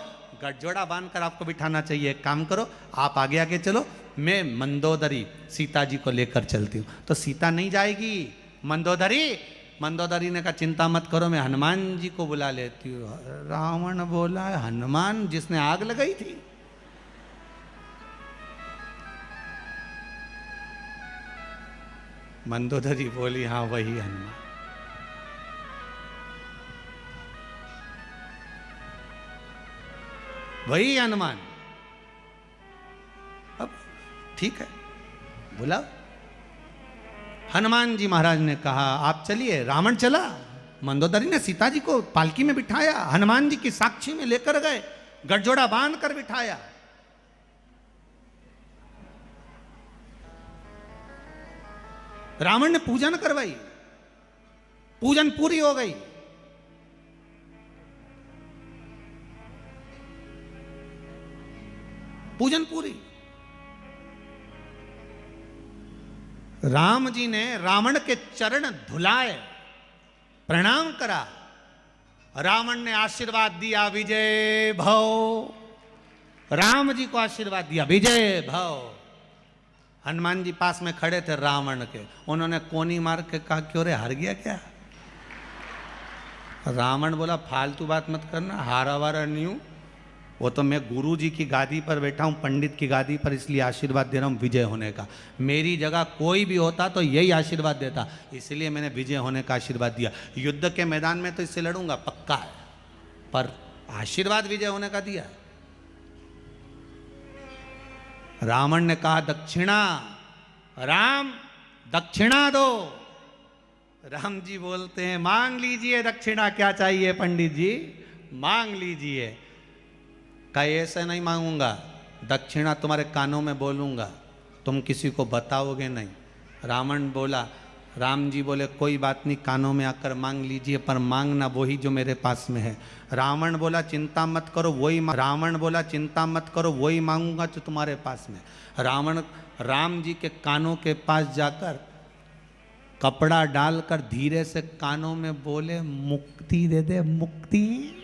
गठजोड़ा बांधकर आपको बिठाना चाहिए। एक काम करो आप आगे आगे चलो, मैं मंदोदरी सीता जी को लेकर चलती हूँ। तो सीता नहीं जाएगी। मंदोदरी ने कहा चिंता मत करो, मैं हनुमान जी को बुला लेती हूँ। रावण बोला हनुमान जिसने आग लगाई थी? मंदोदरी बोली हाँ वही हनुमान। वही हनुमान। अब ठीक है बुलाओ। हनुमान जी महाराज ने कहा आप चलिए। रावण चला, मंदोदरी ने सीता जी को पालकी में बिठाया, हनुमान जी की साक्षी में लेकर गए, गठजोड़ा बांध कर बिठाया। रावण ने पूजन करवाई, पूजन पूरी हो गई। पूजन पूरी। राम जी ने रावण के चरण धुलाए, प्रणाम करा। रावण ने आशीर्वाद दिया विजय भव। राम जी को आशीर्वाद दिया विजय भव। हनुमान जी पास में खड़े थे रावण के, उन्होंने कोनी मार के कहा क्यों रे हार गया क्या? रावण बोला फालतू बात मत करना, हारा वारा नहीं हूं, वो तो मैं गुरु जी की गादी पर बैठा हूं, पंडित की गादी पर, इसलिए आशीर्वाद दे रहा हूं विजय होने का। मेरी जगह कोई भी होता तो यही आशीर्वाद देता, इसलिए मैंने विजय होने का आशीर्वाद दिया। युद्ध के मैदान में तो इससे लड़ूंगा पक्का है, पर आशीर्वाद विजय होने का दिया। रावण ने कहा दक्षिणा, राम दक्षिणा दो। राम जी बोलते हैं मांग लीजिए दक्षिणा, क्या चाहिए पंडित जी मांग लीजिए। का ऐसे नहीं मांगूंगा, दक्षिणा तुम्हारे कानों में बोलूंगा, तुम किसी को बताओगे नहीं। रावण बोला, राम जी बोले कोई बात नहीं, कानों में आकर मांग लीजिए, पर मांगना वही जो मेरे पास में है। रावण बोला चिंता मत करो वही रावण बोला चिंता मत करो वही मांगूंगा जो तुम्हारे पास में। रावण राम जी के कानों के पास जाकर कपड़ा डालकर धीरे से कानों में बोले मुक्ति दे दे मुक्ति।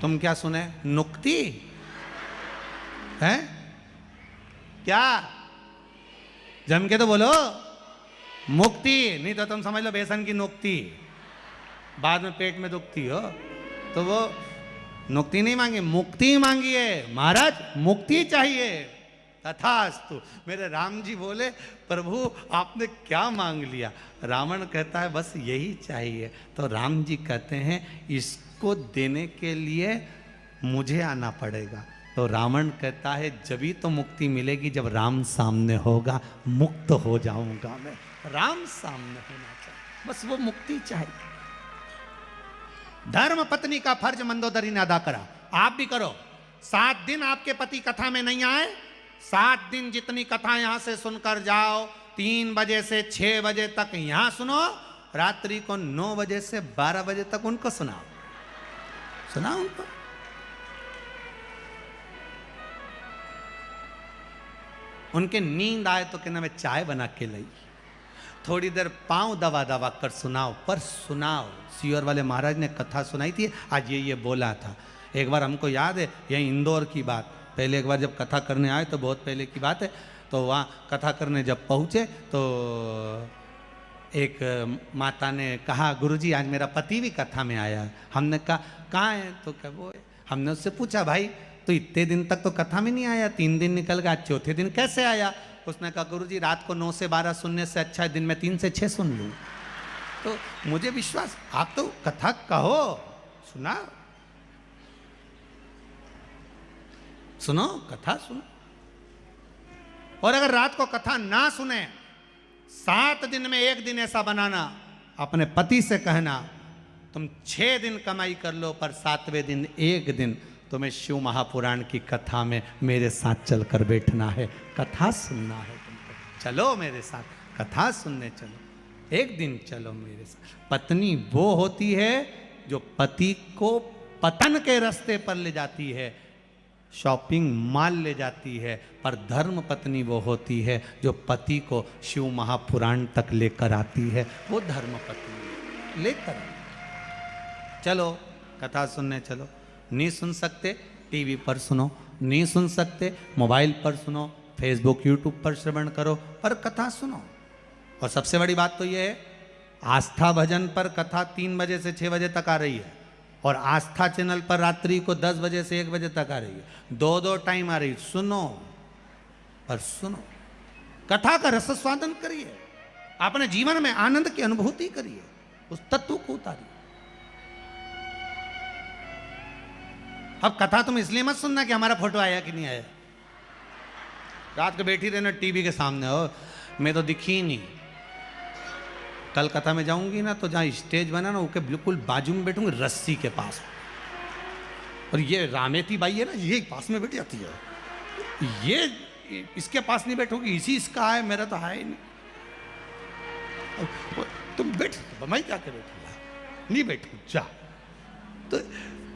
तुम क्या सुने? नुक्ति है क्या? जम के तो बोलो मुक्ति, नहीं तो तुम समझ लो बेसन की नुक्ति, बाद में पेट में दुखती हो। तो वो नुक्ति नहीं मांगी, मुक्ति मांगी है। महाराज मुक्ति चाहिए। तथास्तु। मेरे राम जी बोले प्रभु आपने क्या मांग लिया? रावण कहता है बस यही चाहिए। तो राम जी कहते हैं इसको देने के लिए मुझे आना पड़ेगा। तो रावण कहता है जभी तो मुक्ति मिलेगी जब राम सामने होगा, मुक्त हो जाऊंगा मैं। राम सामने होना चाहिए, बस वो मुक्ति चाहिए। धर्म पत्नी का फर्ज मंदोदरी ने अदा करा, आप भी करो। 7 दिन आपके पति कथा में नहीं आए, 7 दिन जितनी कथा यहां से सुनकर जाओ, 3 बजे से 6 बजे तक यहां सुनो, रात्रि को 9 बजे से 12 बजे तक उनको सुनाओ, सुनाओ उनको। उनके नींद आए तो कहना मैं चाय बना के लाई, थोड़ी देर पांव दबा दबा कर सुनाओ, पर सुनाओ। सीहोर वाले महाराज ने कथा सुनाई थी, आज ये बोला था। एक बार हमको याद है, यही इंदौर की बात, पहले एक बार जब कथा करने आए तो बहुत पहले की बात है, तो वहाँ कथा करने जब पहुँचे तो एक माता ने कहा, गुरुजी आज मेरा पति भी कथा में आया। हमने कहा कहाँ है, तो क्या वो है। हमने उससे पूछा, भाई तो इतने दिन तक तो कथा में नहीं आया, 3 दिन निकल गया, चौथे दिन कैसे आया। उसने कहा, गुरुजी रात को 9 से 12 सुनने से अच्छा है दिन में 3 से 6 सुन लूँ। तो मुझे विश्वास, आप तो कथा कहो, सुना, सुनो, कथा सुनो। और अगर रात को कथा ना सुने, 7 दिन में 1 दिन ऐसा बनाना, अपने पति से कहना तुम 6 दिन कमाई कर लो, पर 7वें दिन 1 दिन तुम्हें शिव महापुराण की कथा में मेरे साथ चलकर बैठना है, कथा सुनना है तुमको, चलो मेरे साथ कथा सुनने चलो, 1 दिन चलो मेरे साथ। पत्नी वो होती है जो पति को पतन के रास्ते पर ले जाती है, शॉपिंग मॉल ले जाती है, पर धर्म पत्नी वो होती है जो पति को शिव महापुराण तक लेकर आती है, वो धर्म पत्नी लेकर। चलो कथा सुनने चलो। नहीं सुन सकते टीवी पर सुनो, नहीं सुन सकते मोबाइल पर सुनो, फेसबुक यूट्यूब पर श्रवण करो, पर कथा सुनो। और सबसे बड़ी बात तो ये है, आस्था भजन पर कथा 3 बजे से 6 बजे तक आ रही है, और आस्था चैनल पर रात्रि को 10 बजे से 1 बजे तक आ रही है। 2 टाइम आ रही है, सुनो, पर सुनो, कथा का रसस्वादन करिए, अपने जीवन में आनंद की अनुभूति करिए, उस तत्व को उतारिए। अब कथा तुम इसलिए मत सुनना कि हमारा फोटो आया कि नहीं आया। रात को बैठी रहना टीवी के सामने, हो मैं तो दिखी ही नहीं। कल कथा में जाऊंगी ना, तो जहाँ स्टेज बना ना, उसके बिल्कुल बाजू में बैठूंगी, रस्सी के पास, और ये रामेती बाई है ना, ये पास में बैठ जाती है, ये इसके पास नहीं बैठोगी, इसी इसका है, मेरा तो है ही नहीं। तुम बैठ, मैं क्या कर बैठूंगा, नहीं बैठू, जा। तो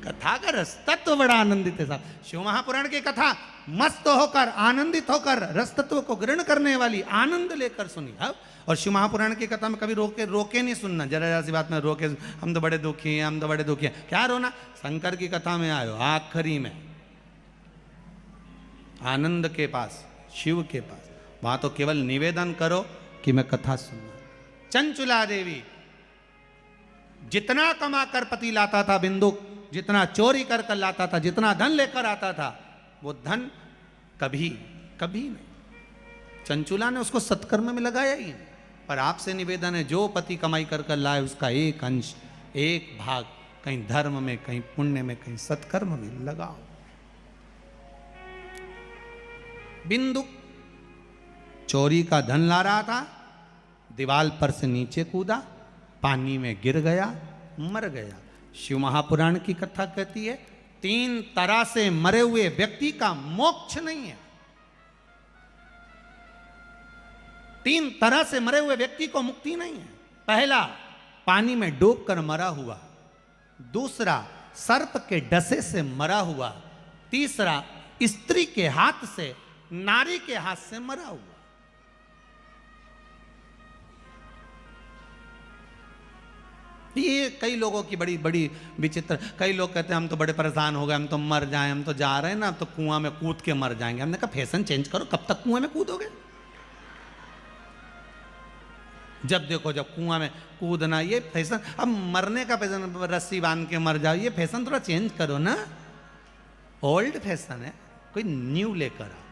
कथा का रस तत्व बड़ा आनंदित है साहब। शिव महापुराण की कथा मस्त होकर, आनंदित होकर, रस तत्व को ग्रहण करने वाली, आनंद लेकर सुनी। अब और शिव महापुराण की कथा में कभी रोके नहीं सुनना, जरा सी बात में रोके, हम तो बड़े दुखी हैं, हम तो बड़े दुखी हैं, क्या रोना। शंकर की कथा में आयो, आखिरी में आनंद के पास, शिव के पास, वहां तो केवल निवेदन करो कि मैं कथा सुनना। चंचुला देवी जितना कमा कर पति लाता था, बिंदु जितना चोरी कर कर लाता था, जितना धन लेकर आता था, वो धन कभी कभी नहीं, चंचुला ने उसको सत्कर्म में लगाया ही नहीं। पर आपसे निवेदन है, जो पति कमाई कर कर लाए, उसका एक अंश, एक भाग कहीं धर्म में, कहीं पुण्य में, कहीं सत्कर्म में लगाओ। बिंदु चोरी का धन ला रहा था, दीवाल पर से नीचे कूदा, पानी में गिर गया, मर गया। शिव महापुराण की कथा कहती है, 3 तरह से मरे हुए व्यक्ति का मोक्ष नहीं है। 3 तरह से मरे हुए व्यक्ति को मुक्ति नहीं है। पहला, पानी में डूबकर मरा हुआ। दूसरा, सर्प के डसे से मरा हुआ। तीसरा, स्त्री के हाथ से, नारी के हाथ से मरा हुआ। ये कई लोगों की बड़ी बड़ी विचित्र, कई लोग कहते हैं हम तो बड़े परेशान हो गए, हम तो मर जाएं, हम तो जा रहे हैं ना, अब तो कुआं में कूद के मर जाएंगे। हमने कहा फैशन चेंज करो, कब तक कुआं में कूदोगे। जब देखो जब कुआं में कूदना, ये फैशन, अब मरने का फैशन, रस्सी बांध के मर जाओ, ये फैशन थोड़ा चेंज करो ना, ओल्ड फैशन है, कोई न्यू लेकर आओ।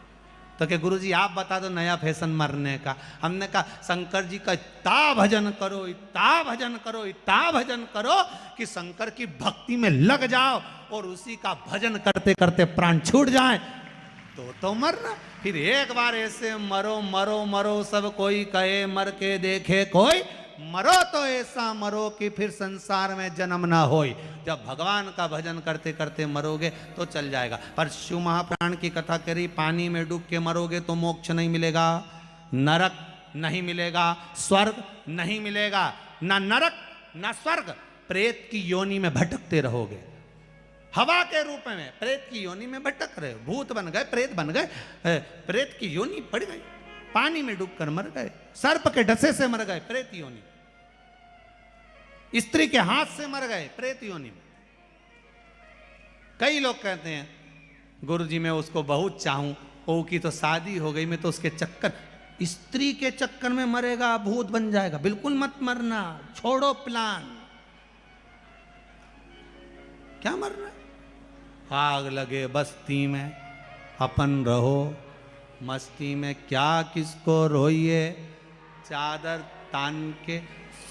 तो क्या गुरुजी आप बता दो नया फैशन मरने का। हमने कहा शंकर जी का इतना भजन करो, इतना भजन करो, इतना भजन करो कि शंकर की भक्ति में लग जाओ और उसी का भजन करते करते प्राण छूट जाए, तो मरना। फिर एक बार ऐसे मरो मरो मरो, सब कोई कहे मर के देखे कोई, मरो तो ऐसा मरो कि फिर संसार में जन्म ना होई। जब भगवान का भजन करते करते मरोगे तो चल जाएगा। पर शिव महापुराण की कथा करी, पानी में डूब के मरोगे तो मोक्ष नहीं मिलेगा, नरक नहीं मिलेगा, स्वर्ग नहीं मिलेगा, ना नरक ना स्वर्ग, प्रेत की योनि में भटकते रहोगे। हवा के रूप में प्रेत की योनि में भटक रहे हो, भूत बन गए, प्रेत बन गए, प्रेत की योनि पड़ गई, पानी में डूबकर मर गए, सर्प के डसे से मर गए, प्रेत योनि। स्त्री के हाथ से मर गए, प्रेत योनि में। कई लोग कहते हैं गुरुजी मैं उसको बहुत चाहूं, ओ की तो शादी हो गई, मैं तो उसके चक्कर, स्त्री के चक्कर में मरेगा, भूत बन जाएगा। बिल्कुल मत मरना, छोड़ो प्लान। क्या मरना? आग लगे बस्ती में, अपन रहो मस्ती में, क्या किसको रोइए, चादर तान के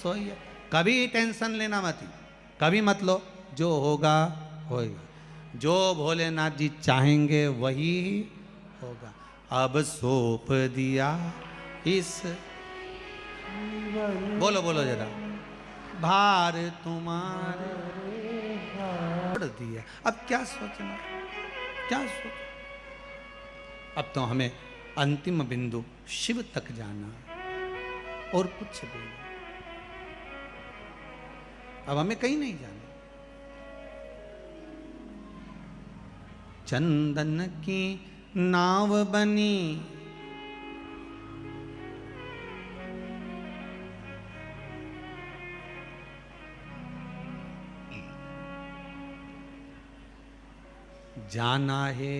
सोइए। कभी टेंशन लेना मत, कभी मत लो, जो होगा होगा, जो भोलेनाथ जी चाहेंगे वही होगा। अब सौंप दिया इस, बोलो बोलो जरा, भार तुम्हारे छोड़ दिया। अब क्या सोचना, क्या सोच? अब तो हमें अंतिम बिंदु शिव तक जाना, और कुछ भी नहीं। अब हमें कहीं नहीं जाना। चंदन की नाव बनी, जाना है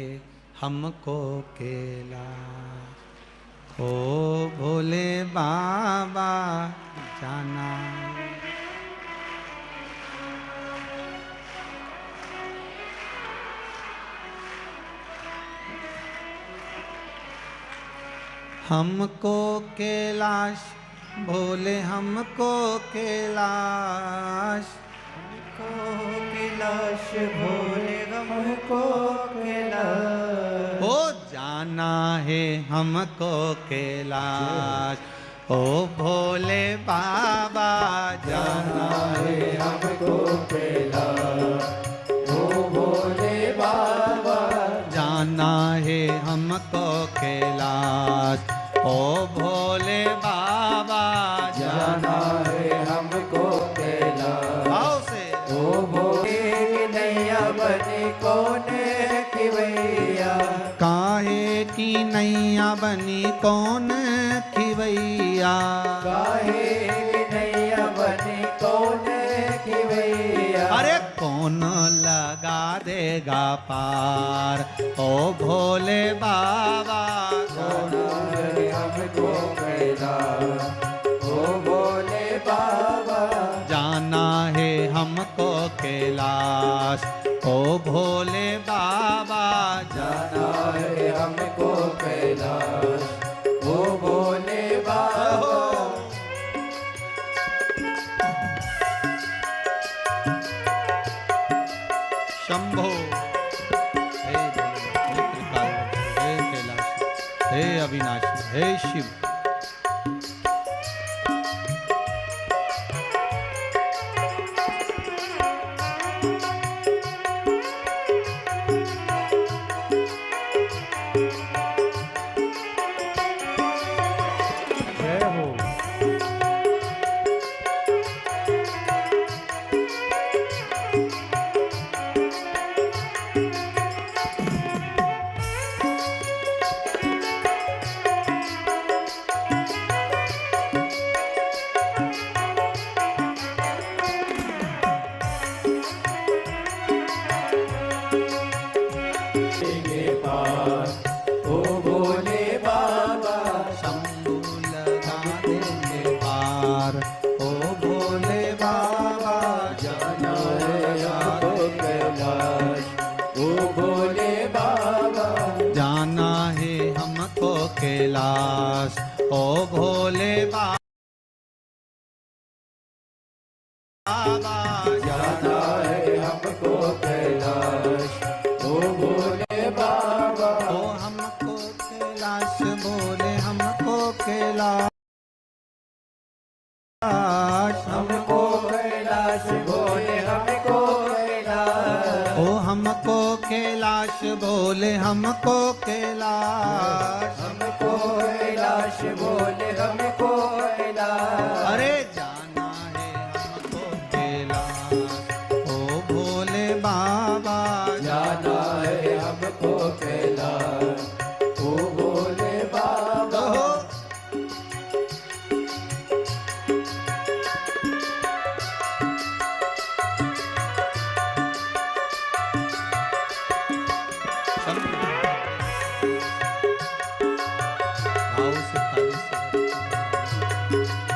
हमको कैलाश, ओ भोले बाबा जाना। हमको कैलाश भोले, हमको कैलाश, हमको कैलाश भोले, हमको कैलाश। ओ जाना है हमको कैलाश, ओ भोले बाबा जाना है हमको कैलाश, ओ भोले बाबा जाना है हमको कैलाश, ओ भोले बाबा जाना है हमको कैलाश। भाव से ओ भोले नैया बनी कौन खिवैया, काहे की नैया बनी कौन खिवैया, काहे नैया बनी कौन खिवैया। अरे कौन लगा देगा पार, ओ भोले बाबा हमको कैलाश, ओ भोले बाबा जाना है हमको कैलाश, ओ भोले बाबा जाना है हमको कैलाश, ओ भोले बाबा। शंभो हे भोले, हे त्रिकाल, हे कैलाश, हे अविनाशी, हे शिव। जय हो। के पास ओ भोले बाबा शंभू लगा देंगे पार, ओ भोले बाबा जाना है हमको कैलाश, ओ भोले बाबा जाना है हमको कैलाश, ओ भोले बाबा जाना है हमको कैलाश, ओ भोले बाबा ओ हमको कैलाश बोले, हमको कैलाश, हमको कैलाश भोले, हमको कैलाश। ओ हमको कैलाश बोले, हमको कैलाश, हमको कैलाश भोले, हमको कैलाश। अरे जाना है हमको कैलाश, ओ भोले बाबा जाना है हमको कैलाश, ओ भोले बाबा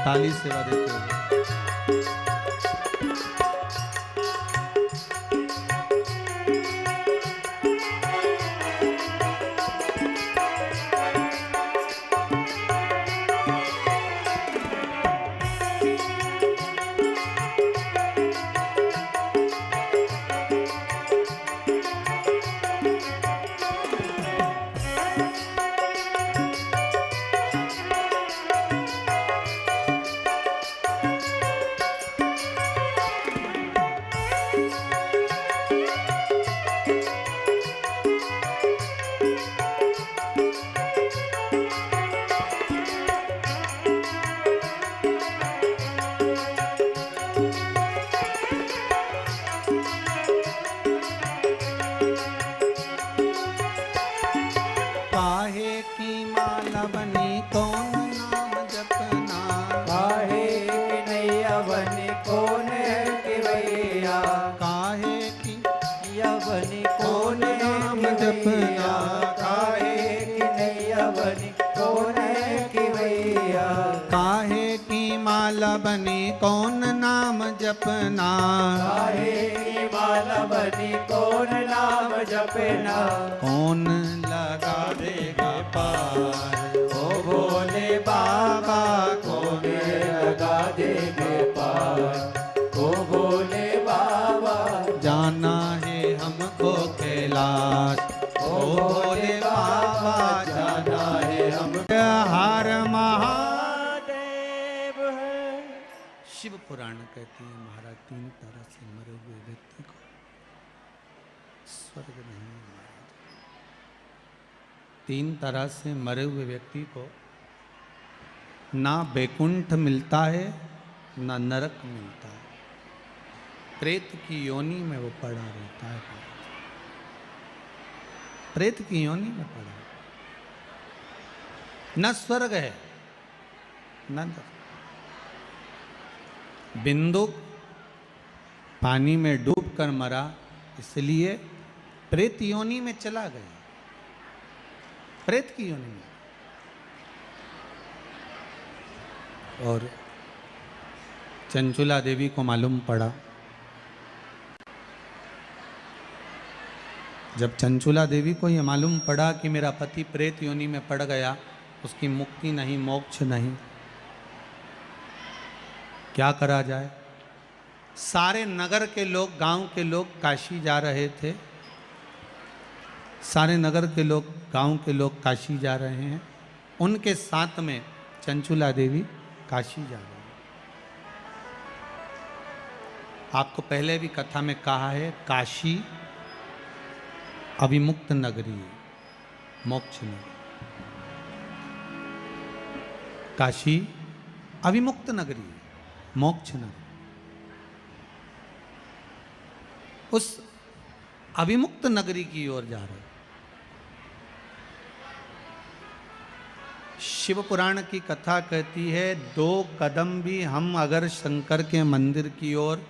ताली सेवा देते हुए। काहे की माला बनी कौन नाम जपना, काहे की नैया बनी कौन के भैया, काहे की या बनी कौन नाम के जपना, भैया, काहे की नैया बनी कौन के भैया, काहे की माला बनी कौन नाम जपना, काहे की माला बनी कौन नाम जपना, कौन लगा देगा पार, ओ भोले बाबा कौन लगा देंगे पार, ओ भोले बाबा जाना है हमको कैलाश, ओ भोले बाबा जाना है हम। हर महादेव है। शिव पुराण कहती है महाराज, 3 तरह से मरे हुए व्यक्ति को स्वर्ग नहीं मिलता। 3 तरह से मरे हुए व्यक्ति को ना बैकुंठ मिलता है ना नरक मिलता है, प्रेत की योनि में वो पड़ा रहता है। प्रेत की योनि में पड़ा, न स्वर्ग है न नरक। बिंदु पानी में डूब कर मरा, इसलिए प्रेत योनि में चला गया, प्रेत की योनि में। और चंचुला देवी को मालूम पड़ा, जब चंचुला देवी को यह मालूम पड़ा कि मेरा पति प्रेत योनि में पड़ गया, उसकी मुक्ति नहीं, मोक्ष नहीं, क्या करा जाए। सारे नगर के लोग, गांव के लोग काशी जा रहे थे, सारे नगर के लोग, गांव के लोग काशी जा रहे हैं, उनके साथ में चंचुला देवी काशी जा रही है। आपको पहले भी कथा में कहा है, काशी अविमुक्त नगरी है, मोक्ष नगरी। काशी अविमुक्त नगरी है, मोक्ष नगरी। उस अविमुक्त नगरी की ओर जा रहे। शिव पुराण की कथा कहती है, 2 कदम भी हम अगर शंकर के मंदिर की ओर,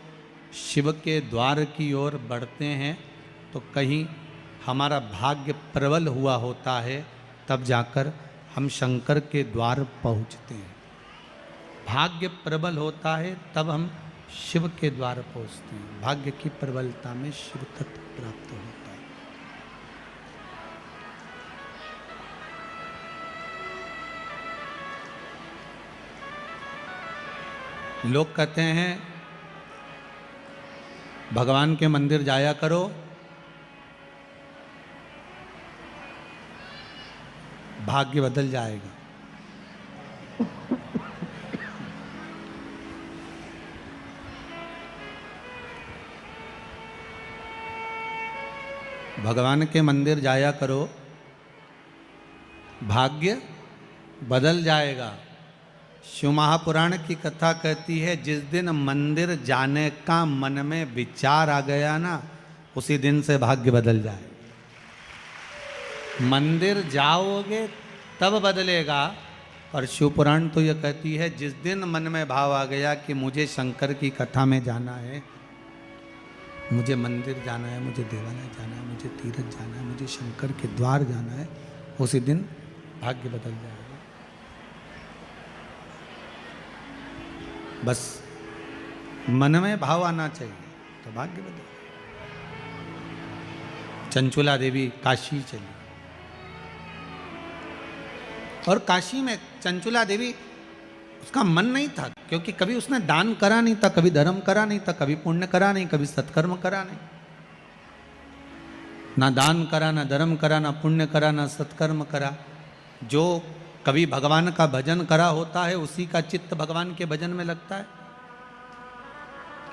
शिव के द्वार की ओर बढ़ते हैं तो कहीं हमारा भाग्य प्रबल हुआ होता है, तब जाकर हम शंकर के द्वार पहुंचते हैं। भाग्य प्रबल होता है तब हम शिव के द्वार पहुंचते हैं। भाग्य की प्रबलता में शिव तत्व प्राप्त होता है। लोग कहते हैं भगवान के मंदिर जाया करो, भाग्य बदल जाएगा। भगवान के मंदिर जाया करो, भाग्य बदल जाएगा। शिव महापुराण की कथा कहती है, जिस दिन मंदिर जाने का मन में विचार आ गया ना, उसी दिन से भाग्य बदल जाए। मंदिर जाओगे तब बदलेगा। और शिव पुराण तो यह कहती है, जिस दिन मन में भाव आ गया कि मुझे शंकर की कथा में जाना है, मुझे मंदिर जाना है, मुझे देवालय जाना है, मुझे तीर्थ जाना है, मुझे शंकर के द्वार जाना है, उसी दिन भाग्य बदल जाएगा। बस मन में भाव आना चाहिए तो भाग्य बदल। चंचुला देवी काशी चली और काशी में चंचुला देवी, उसका मन नहीं था, क्योंकि कभी उसने दान करा नहीं था, कभी धर्म करा नहीं था, कभी पुण्य करा नहीं, कभी सत्कर्म करा नहीं। ना दान करा, ना धर्म करा, ना पुण्य करा, ना सत्कर्म करा। जो कभी भगवान का भजन करा होता है उसी का चित्त भगवान के भजन में लगता है।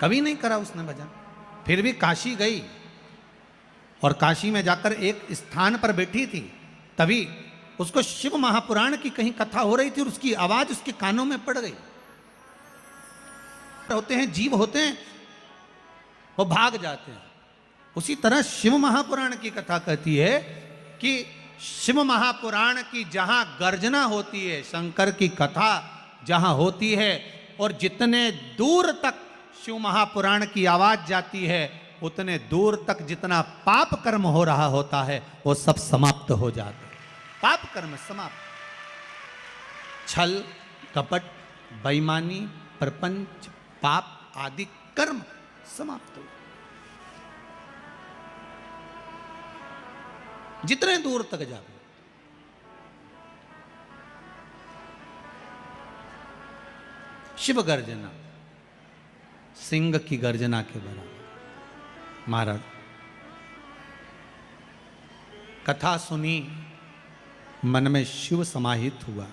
कभी नहीं करा उसने भजन, फिर भी काशी गई और काशी में जाकर एक स्थान पर बैठी थी, तभी उसको शिव महापुराण की कहीं कथा हो रही थी और उसकी आवाज उसके कानों में पड़ गई। होते हैं जीव होते हैं, वो भाग जाते हैं। उसी तरह शिव महापुराण की कथा कहती है कि शिव महापुराण की जहां गर्जना होती है, शंकर की कथा जहां होती है, और जितने दूर तक शिव महापुराण की आवाज जाती है, उतने दूर तक जितना पाप कर्म हो रहा होता है वो सब समाप्त हो जाता है। पाप कर्म समाप्त, छल कपट बेईमानी प्रपंच पाप आदि कर्म समाप्त हो। जितने दूर तक जाओ, शिव गर्जना सिंह की गर्जना के बराबर। महाराज कथा सुनी, मन में शिव समाहित हुआ।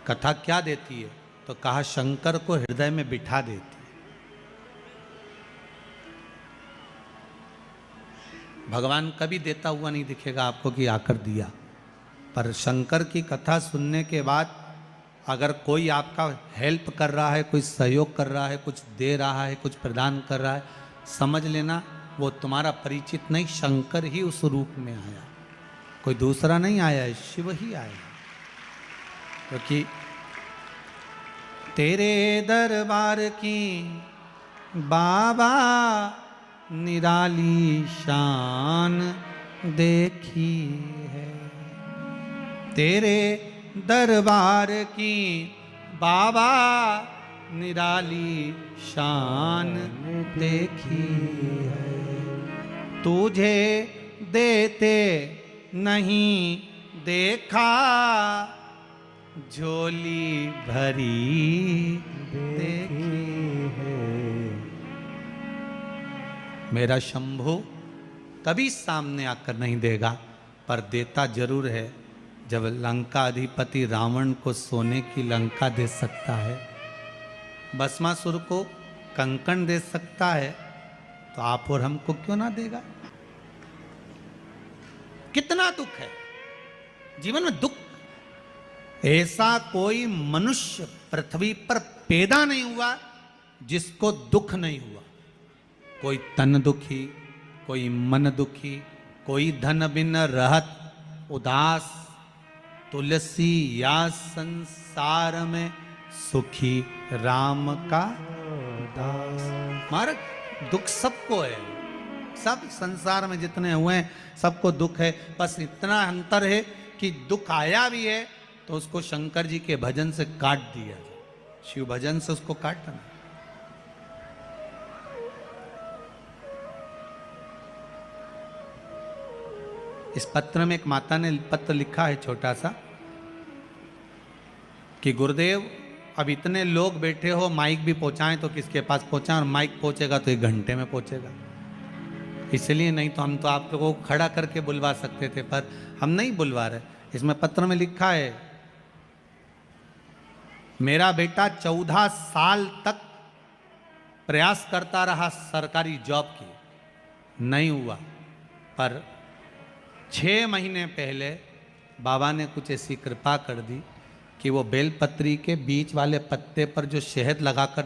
कथा क्या देती है तो कहा शंकर को हृदय में बिठा देती है। भगवान कभी देता हुआ नहीं दिखेगा आपको कि आकर दिया, पर शंकर की कथा सुनने के बाद अगर कोई आपका हेल्प कर रहा है, कोई सहयोग कर रहा है, कुछ दे रहा है, कुछ प्रदान कर रहा है, समझ लेना वो तुम्हारा परिचित नहीं, शंकर ही उस रूप में आया, कोई दूसरा नहीं आया है, शिव ही आया। क्योंकि तेरे दरबार की बाबा निराली शान देखी है, तेरे दरबार की बाबा निराली शान देखी है। तुझे देते नहीं देखा, झोली भरी देखी है। मेरा शंभु कभी सामने आकर नहीं देगा, पर देता जरूर है। जब लंका अधिपति रावण को सोने की लंका दे सकता है, भस्मासुर को कंकण दे सकता है, तो आप और हमको क्यों ना देगा। कितना दुख है जीवन में, दुख ऐसा कोई मनुष्य पृथ्वी पर पैदा नहीं हुआ जिसको दुख नहीं हुआ। कोई तन दुखी, कोई मन दुखी, कोई धन बिन रहत उदास, तुलसी या संसार में सुखी राम का दास। महाराज दुख सबको है, सब संसार में जितने हुए हैं सबको दुख है। बस इतना अंतर है कि दुख आया भी है तो उसको शंकर जी के भजन से काट दिया, शिव भजन से उसको काटना। इस पत्र में एक माता ने पत्र लिखा है छोटा सा कि गुरुदेव अब इतने लोग बैठे हो, माइक भी पहुंचाएं तो किसके पास पहुंचाएं, और माइक पहुंचेगा तो 1 घंटे में पहुंचेगा। इसलिए नहीं तो हम तो आप लोगों को खड़ा करके बुलवा सकते थे, पर हम नहीं बुलवा रहे। इसमें पत्र में लिखा है, मेरा बेटा 14 साल तक प्रयास करता रहा सरकारी जॉब की, नहीं हुआ, पर 6 महीने पहले बाबा ने कुछ ऐसी कृपा कर दी कि वो बेलपत्री के बीच वाले पत्ते पर जो शहद लगाकर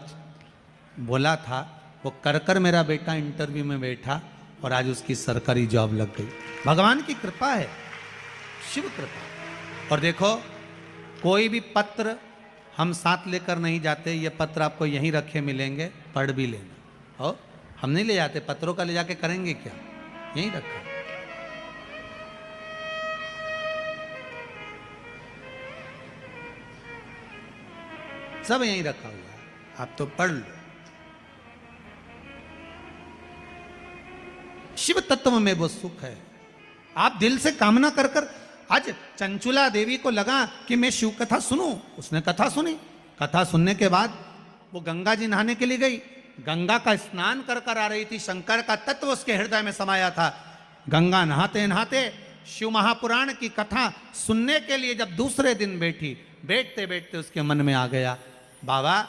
बोला था वो कर कर मेरा बेटा इंटरव्यू में बैठा और आज उसकी सरकारी जॉब लग गई। भगवान की कृपा है, शिव कृपा। और देखो कोई भी पत्र हम साथ लेकर नहीं जाते, ये पत्र आपको यहीं रखे मिलेंगे, पढ़ भी लेना। और हम नहीं ले जाते पत्रों का, ले जाके करेंगे क्या, यहीं रखा। सब यहीं रखा हुआ है, आप तो पढ़ लो। शिव तत्व में वो सुख है। आप दिल से कामना कर कर, आज चंचुला देवी को लगा कि मैं शिव कथा सुनूं, उसने कथा सुनी। कथा सुनने के बाद वो गंगा जी नहाने के लिए गई, गंगा का स्नान कर कर आ रही थी, शंकर का तत्व उसके हृदय में समाया था। गंगा नहाते नहाते शिव महापुराण की कथा सुनने के लिए जब दूसरे दिन बैठी, बैठते बैठते उसके मन में आ गया, बाबा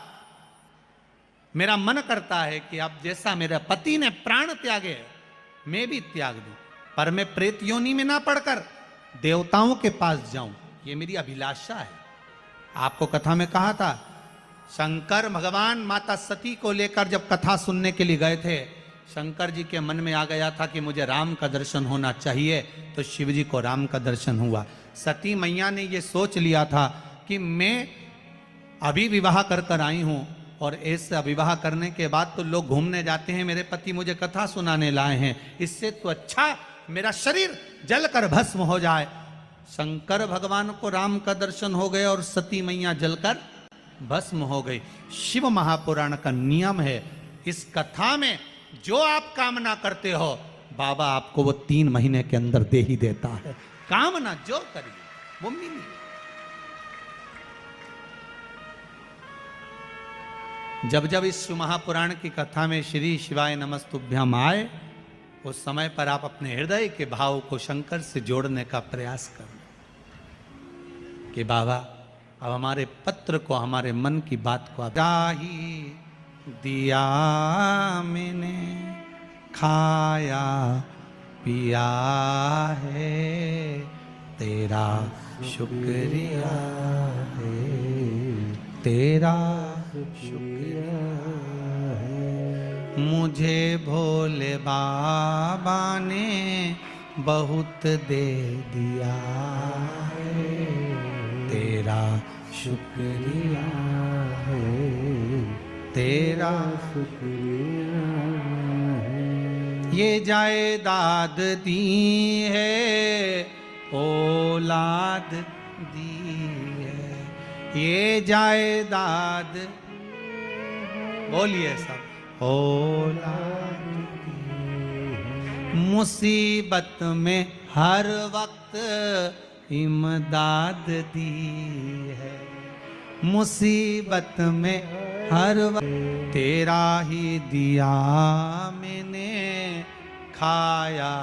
मेरा मन करता है कि अब जैसा मेरे पति ने प्राण त्यागे मैं भी त्याग दूं, पर मैं प्रेत योनि में ना पड़कर देवताओं के पास जाऊं, ये मेरी अभिलाषा है। आपको कथा में कहा था, शंकर भगवान माता सती को लेकर जब कथा सुनने के लिए गए थे, शंकर जी के मन में आ गया था कि मुझे राम का दर्शन होना चाहिए, तो शिव जी को राम का दर्शन हुआ। सती मैया ने ये सोच लिया था कि मैं अभी विवाह कर कर आई हूं, और ऐसे विवाह करने के बाद तो लोग घूमने जाते हैं, मेरे पति मुझे कथा सुनाने लाए हैं, इससे तो अच्छा मेरा शरीर जलकर भस्म हो जाए। शंकर भगवान को राम का दर्शन हो गया और सती मैया जलकर भस्म हो गई। शिव महापुराण का नियम है, इस कथा में जो आप कामना करते हो बाबा आपको वो 3 महीने के अंदर दे ही देता है। कामना जो करिए वो मिली। जब जब इस शिव महापुराण की कथा में श्री शिवाय नमस्तुभ्यम आए, उस समय पर आप अपने हृदय के भाव को शंकर से जोड़ने का प्रयास करें कि बाबा अब हमारे पत्र को, हमारे मन की बात को ही दिया मैंने, खाया पिया है, तेरा शुक्रिया है, तेरा शुक्रिया है। मुझे भोले बाबा ने बहुत दे दिया है, तेरा शुक्रिया है, तेरा शुक्रिया है। ये जायदाद दी है, औलाद दी है, ये जायदाद, बोलिए सब, औलाद दी है। मुसीबत में हर वक्त इमदाद दी है, मुसीबत में हर वक्त तेरा ही दिया मैंने, खाया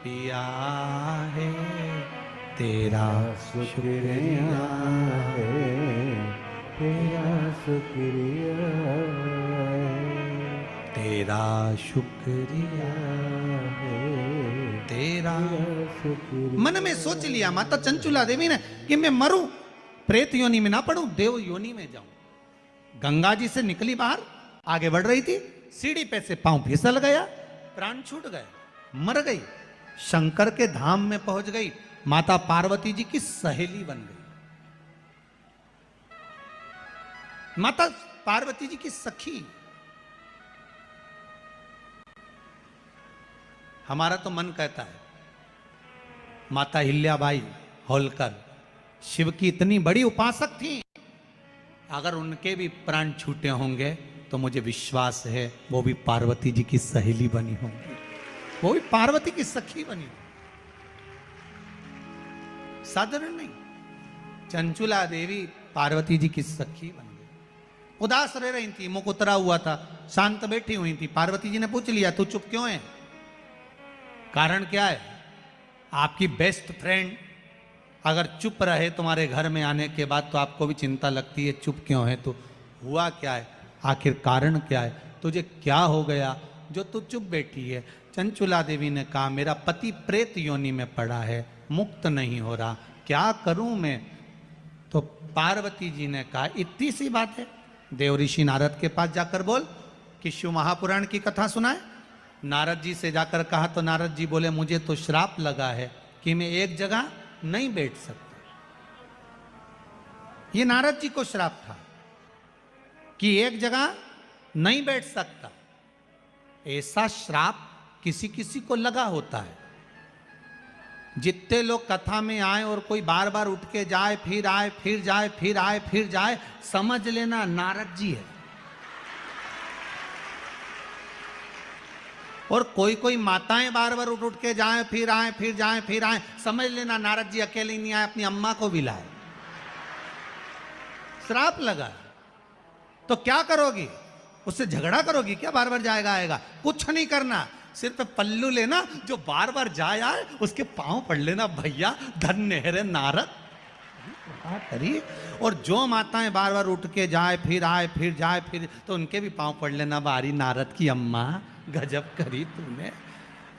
पिया है, तेरा शुक्रिया है, तेरा शुक्रिया है, तेरा शुक्रिया है, तेरा शुक्रिया। मन में सोच लिया माता चंचुला देवी ने कि मैं मरूं, प्रेत योनि में ना पड़ूं, देव योनि में जाऊं। गंगा जी से निकली बाहर, आगे बढ़ रही थी, सीढ़ी पे से पांव फिसल गया, प्राण छूट गए, मर गई। शंकर के धाम में पहुंच गई, माता पार्वती जी की सहेली बन गई, माता पार्वती जी की सखी। हमारा तो मन कहता है माता हिल्याबाई होलकर शिव की इतनी बड़ी उपासक थी, अगर उनके भी प्राण छूटे होंगे तो मुझे विश्वास है वो भी पार्वती जी की सहेली बनी होंगी, वो भी पार्वती की सखी बनी। साधारण नहीं, चंचुला देवी पार्वती जी की सखी बन गई। उदास रह रही थी, मुख उतरा हुआ था, शांत बैठी हुई थी। पार्वती जी ने पूछ लिया तू चुप क्यों है, कारण क्या है? आपकी बेस्ट फ्रेंड अगर चुप रहे तुम्हारे घर में आने के बाद तो आपको भी चिंता लगती है, चुप क्यों है? तो हुआ क्या है, आखिर कारण क्या है, तुझे क्या हो गया जो तू चुप बैठी है? चंचुला देवी ने कहा मेरा पति प्रेत योनि में पड़ा है, मुक्त नहीं हो रहा, क्या करूं मैं? तो पार्वती जी ने कहा इतनी सी बात है, देव ऋषि नारद के पास जाकर बोल कि शिव महापुराण की कथा सुनाए। नारद जी से जाकर कहा तो नारद जी बोले मुझे तो श्राप लगा है कि मैं एक जगह नहीं बैठ सकता। ये नारद जी को श्राप था कि एक जगह नहीं बैठ सकता। ऐसा श्राप किसी किसी को लगा होता है। जितने लोग कथा में आए और कोई बार बार उठ के जाए, फिर आए, फिर जाए, फिर आए, फिर जाए, समझ लेना नारद जी है। और कोई कोई माताएं बार बार उठ उठ के जाए, फिर आए, फिर जाए, फिर आए, समझ लेना नारद जी अकेले नहीं आए, अपनी अम्मा को भी लाए। श्राप लगा तो क्या करोगी? उससे झगड़ा करोगी क्या? बार बार जाएगा आएगा? कुछ नहीं करना, सिर्फ पल्लू लेना, जो बार बार जाए आए उसके पांव पड़ लेना, भैया धन्य है रे नारद करिए। और जो माताएं बार बार उठ के जाए, फिर आए, फिर जाए, फिर, तो उनके भी पांव पड़ लेना, बारी नारद की अम्मा गजब करी तूने,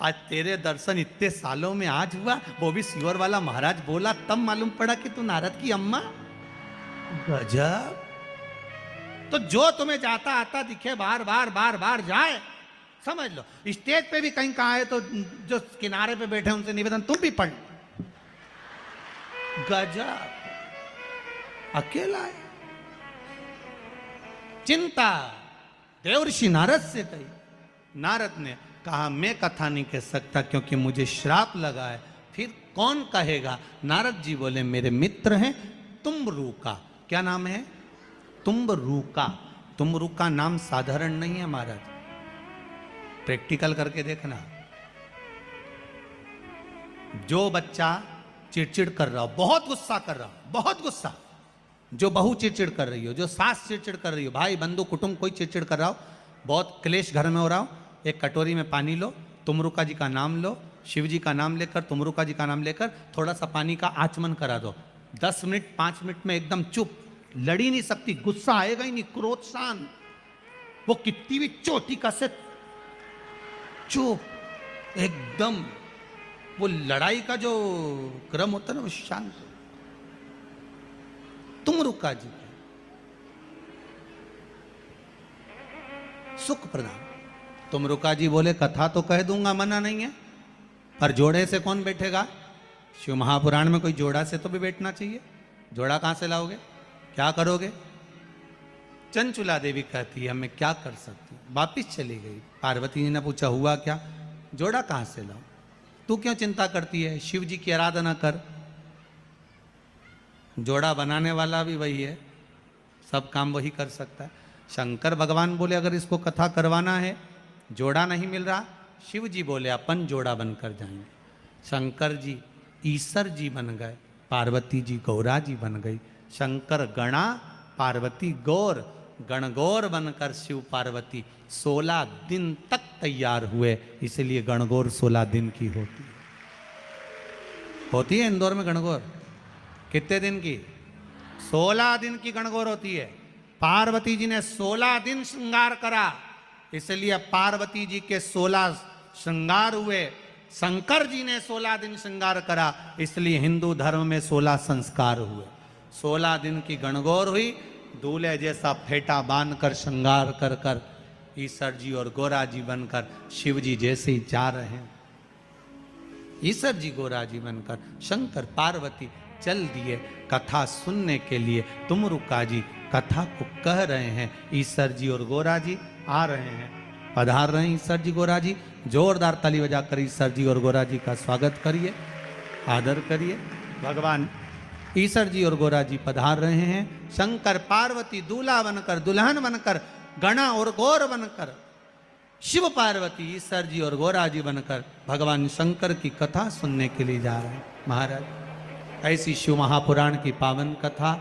आज तेरे दर्शन इतने सालों में आज हुआ, वो भी सियोर वाला महाराज बोला तब मालूम पड़ा कि तू नारद की अम्मा, गजब। तो जो तुम्हें जाता आता दिखे, बार बार बार बार जाए, समझ लो। स्टेज पे भी कहीं कहा है तो जो किनारे पे बैठे उनसे निवेदन तुम भी पढ़, गजब, अकेला है। चिंता देवर्षि नारद से कही। नारद ने कहा मैं कथा नहीं कह सकता क्योंकि मुझे श्राप लगा है। फिर कौन कहेगा? नारद जी बोले मेरे मित्र हैं तुम्बरू का। क्या नाम है? तुम्बरू का। तुम्बरू का नाम साधारण नहीं है महाराज, प्रैक्टिकल करके देखना। जो बच्चा चिड़चिड़ कर रहा हो, बहुत गुस्सा कर रहा हो, बहुत गुस्सा, जो बहू चिड़चिड़ कर रही हो, जो सास चिड़चिड़ कर रही हो, भाई बंधु कुटुंब कोई चिड़चिड़ कर रहा हो, बहुत क्लेश घर में हो रहा हो, एक कटोरी में पानी लो, तुमरुका जी का नाम लो, शिव जी का नाम लेकर, तुमरुका जी का नाम लेकर थोड़ा सा पानी का आचमन करा दो। 10 मिनट 5 मिनट में एकदम चुप, लड़ी नहीं सकती, गुस्सा आएगा ही नहीं, क्रोध शांत, वो कितनी भी चोटी का से चुप एकदम, वो लड़ाई का जो क्रम होता है ना वो शांत। तुमरुका जी सुख प्रदान। तुमरुका जी बोले कथा तो कह दूंगा, मना नहीं है, पर जोड़े से कौन बैठेगा? शिव महापुराण में कोई जोड़ा से तो भी बैठना चाहिए। जोड़ा कहां से लाओगे? क्या करोगे? चंचुला देवी कहती है मैं क्या कर सकती हूँ, वापिस चली गई। पार्वती जी ने पूछा हुआ क्या? जोड़ा कहां से लाऊं? तू क्यों चिंता करती है, शिव जी की आराधना कर। जोड़ा बनाने वाला भी वही है, सब काम वही कर सकता है। शंकर भगवान बोले अगर इसको कथा करवाना है, जोड़ा नहीं मिल रहा, शिव जी बोले अपन जोड़ा बनकर जाएंगे। शंकर जी ईश्वर जी बन गए, पार्वती जी गौरा जी बन गई। शंकर गणा, पार्वती गौर, गणगौर बनकर शिव पार्वती 16 दिन तक तैयार हुए, इसलिए गणगौर 16 दिन की होती है इंदौर में गणगौर। कितने दिन की? 16 दिन की गणगौर होती है। पार्वती जी ने 16 दिन श्रृंगार करा, इसलिए पार्वती जी के 16 श्रृंगार हुए। शंकर जी ने 16 दिन श्रृंगार करा, इसलिए हिंदू धर्म में 16 संस्कार हुए। 16 दिन की गणगौर हुई, दूल्हे जैसा फेटा बांधकर श्रृंगार कर कर ईश्वर जी और गोरा जी बनकर शिव जी जैसे ही जा रहे हैं। ईश्वर जी गोरा जी बनकर शंकर पार्वती चल दिए कथा सुनने के लिए। तुमरुका जी कथा को कह रहे हैं, ईश्वर जी और गोरा जी आ रहे हैं, पधार रहे हैं ईश्वर जी गोरा जी। जोरदार ताली बजाकर ईश्वर जी और गोरा जी का स्वागत करिए, आदर करिए। भगवान ईश्वर जी और गोरा जी पधार रहे हैं। शंकर पार्वती दूल्हा बनकर, दुल्हन बनकर, गणा और गौर बनकर, शिव पार्वती ईश्वर जी और गोरा जी बनकर भगवान शंकर की कथा सुनने के लिए जा रहे हैं। महाराज ऐसी शिव महापुराण की पावन कथा,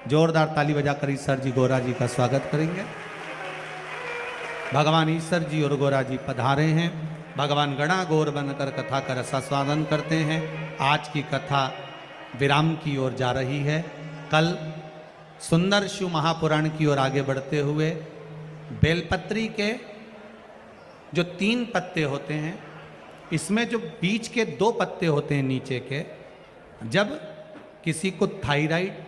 जोरदार ताली बजाकर ईश्वर जी गोरा जी का स्वागत करेंगे। भगवान ईश्वर जी और गोरा जी पधारे हैं। भगवान गणा गौर बनकर कथा का रसास्वादन करते हैं। आज की कथा विराम की ओर जा रही है। कल सुंदर शिव महापुराण की ओर आगे बढ़ते हुए बेलपत्री के जो 3 पत्ते होते हैं, इसमें जो बीच के 2 पत्ते होते हैं नीचे के, जब किसी को थायराइड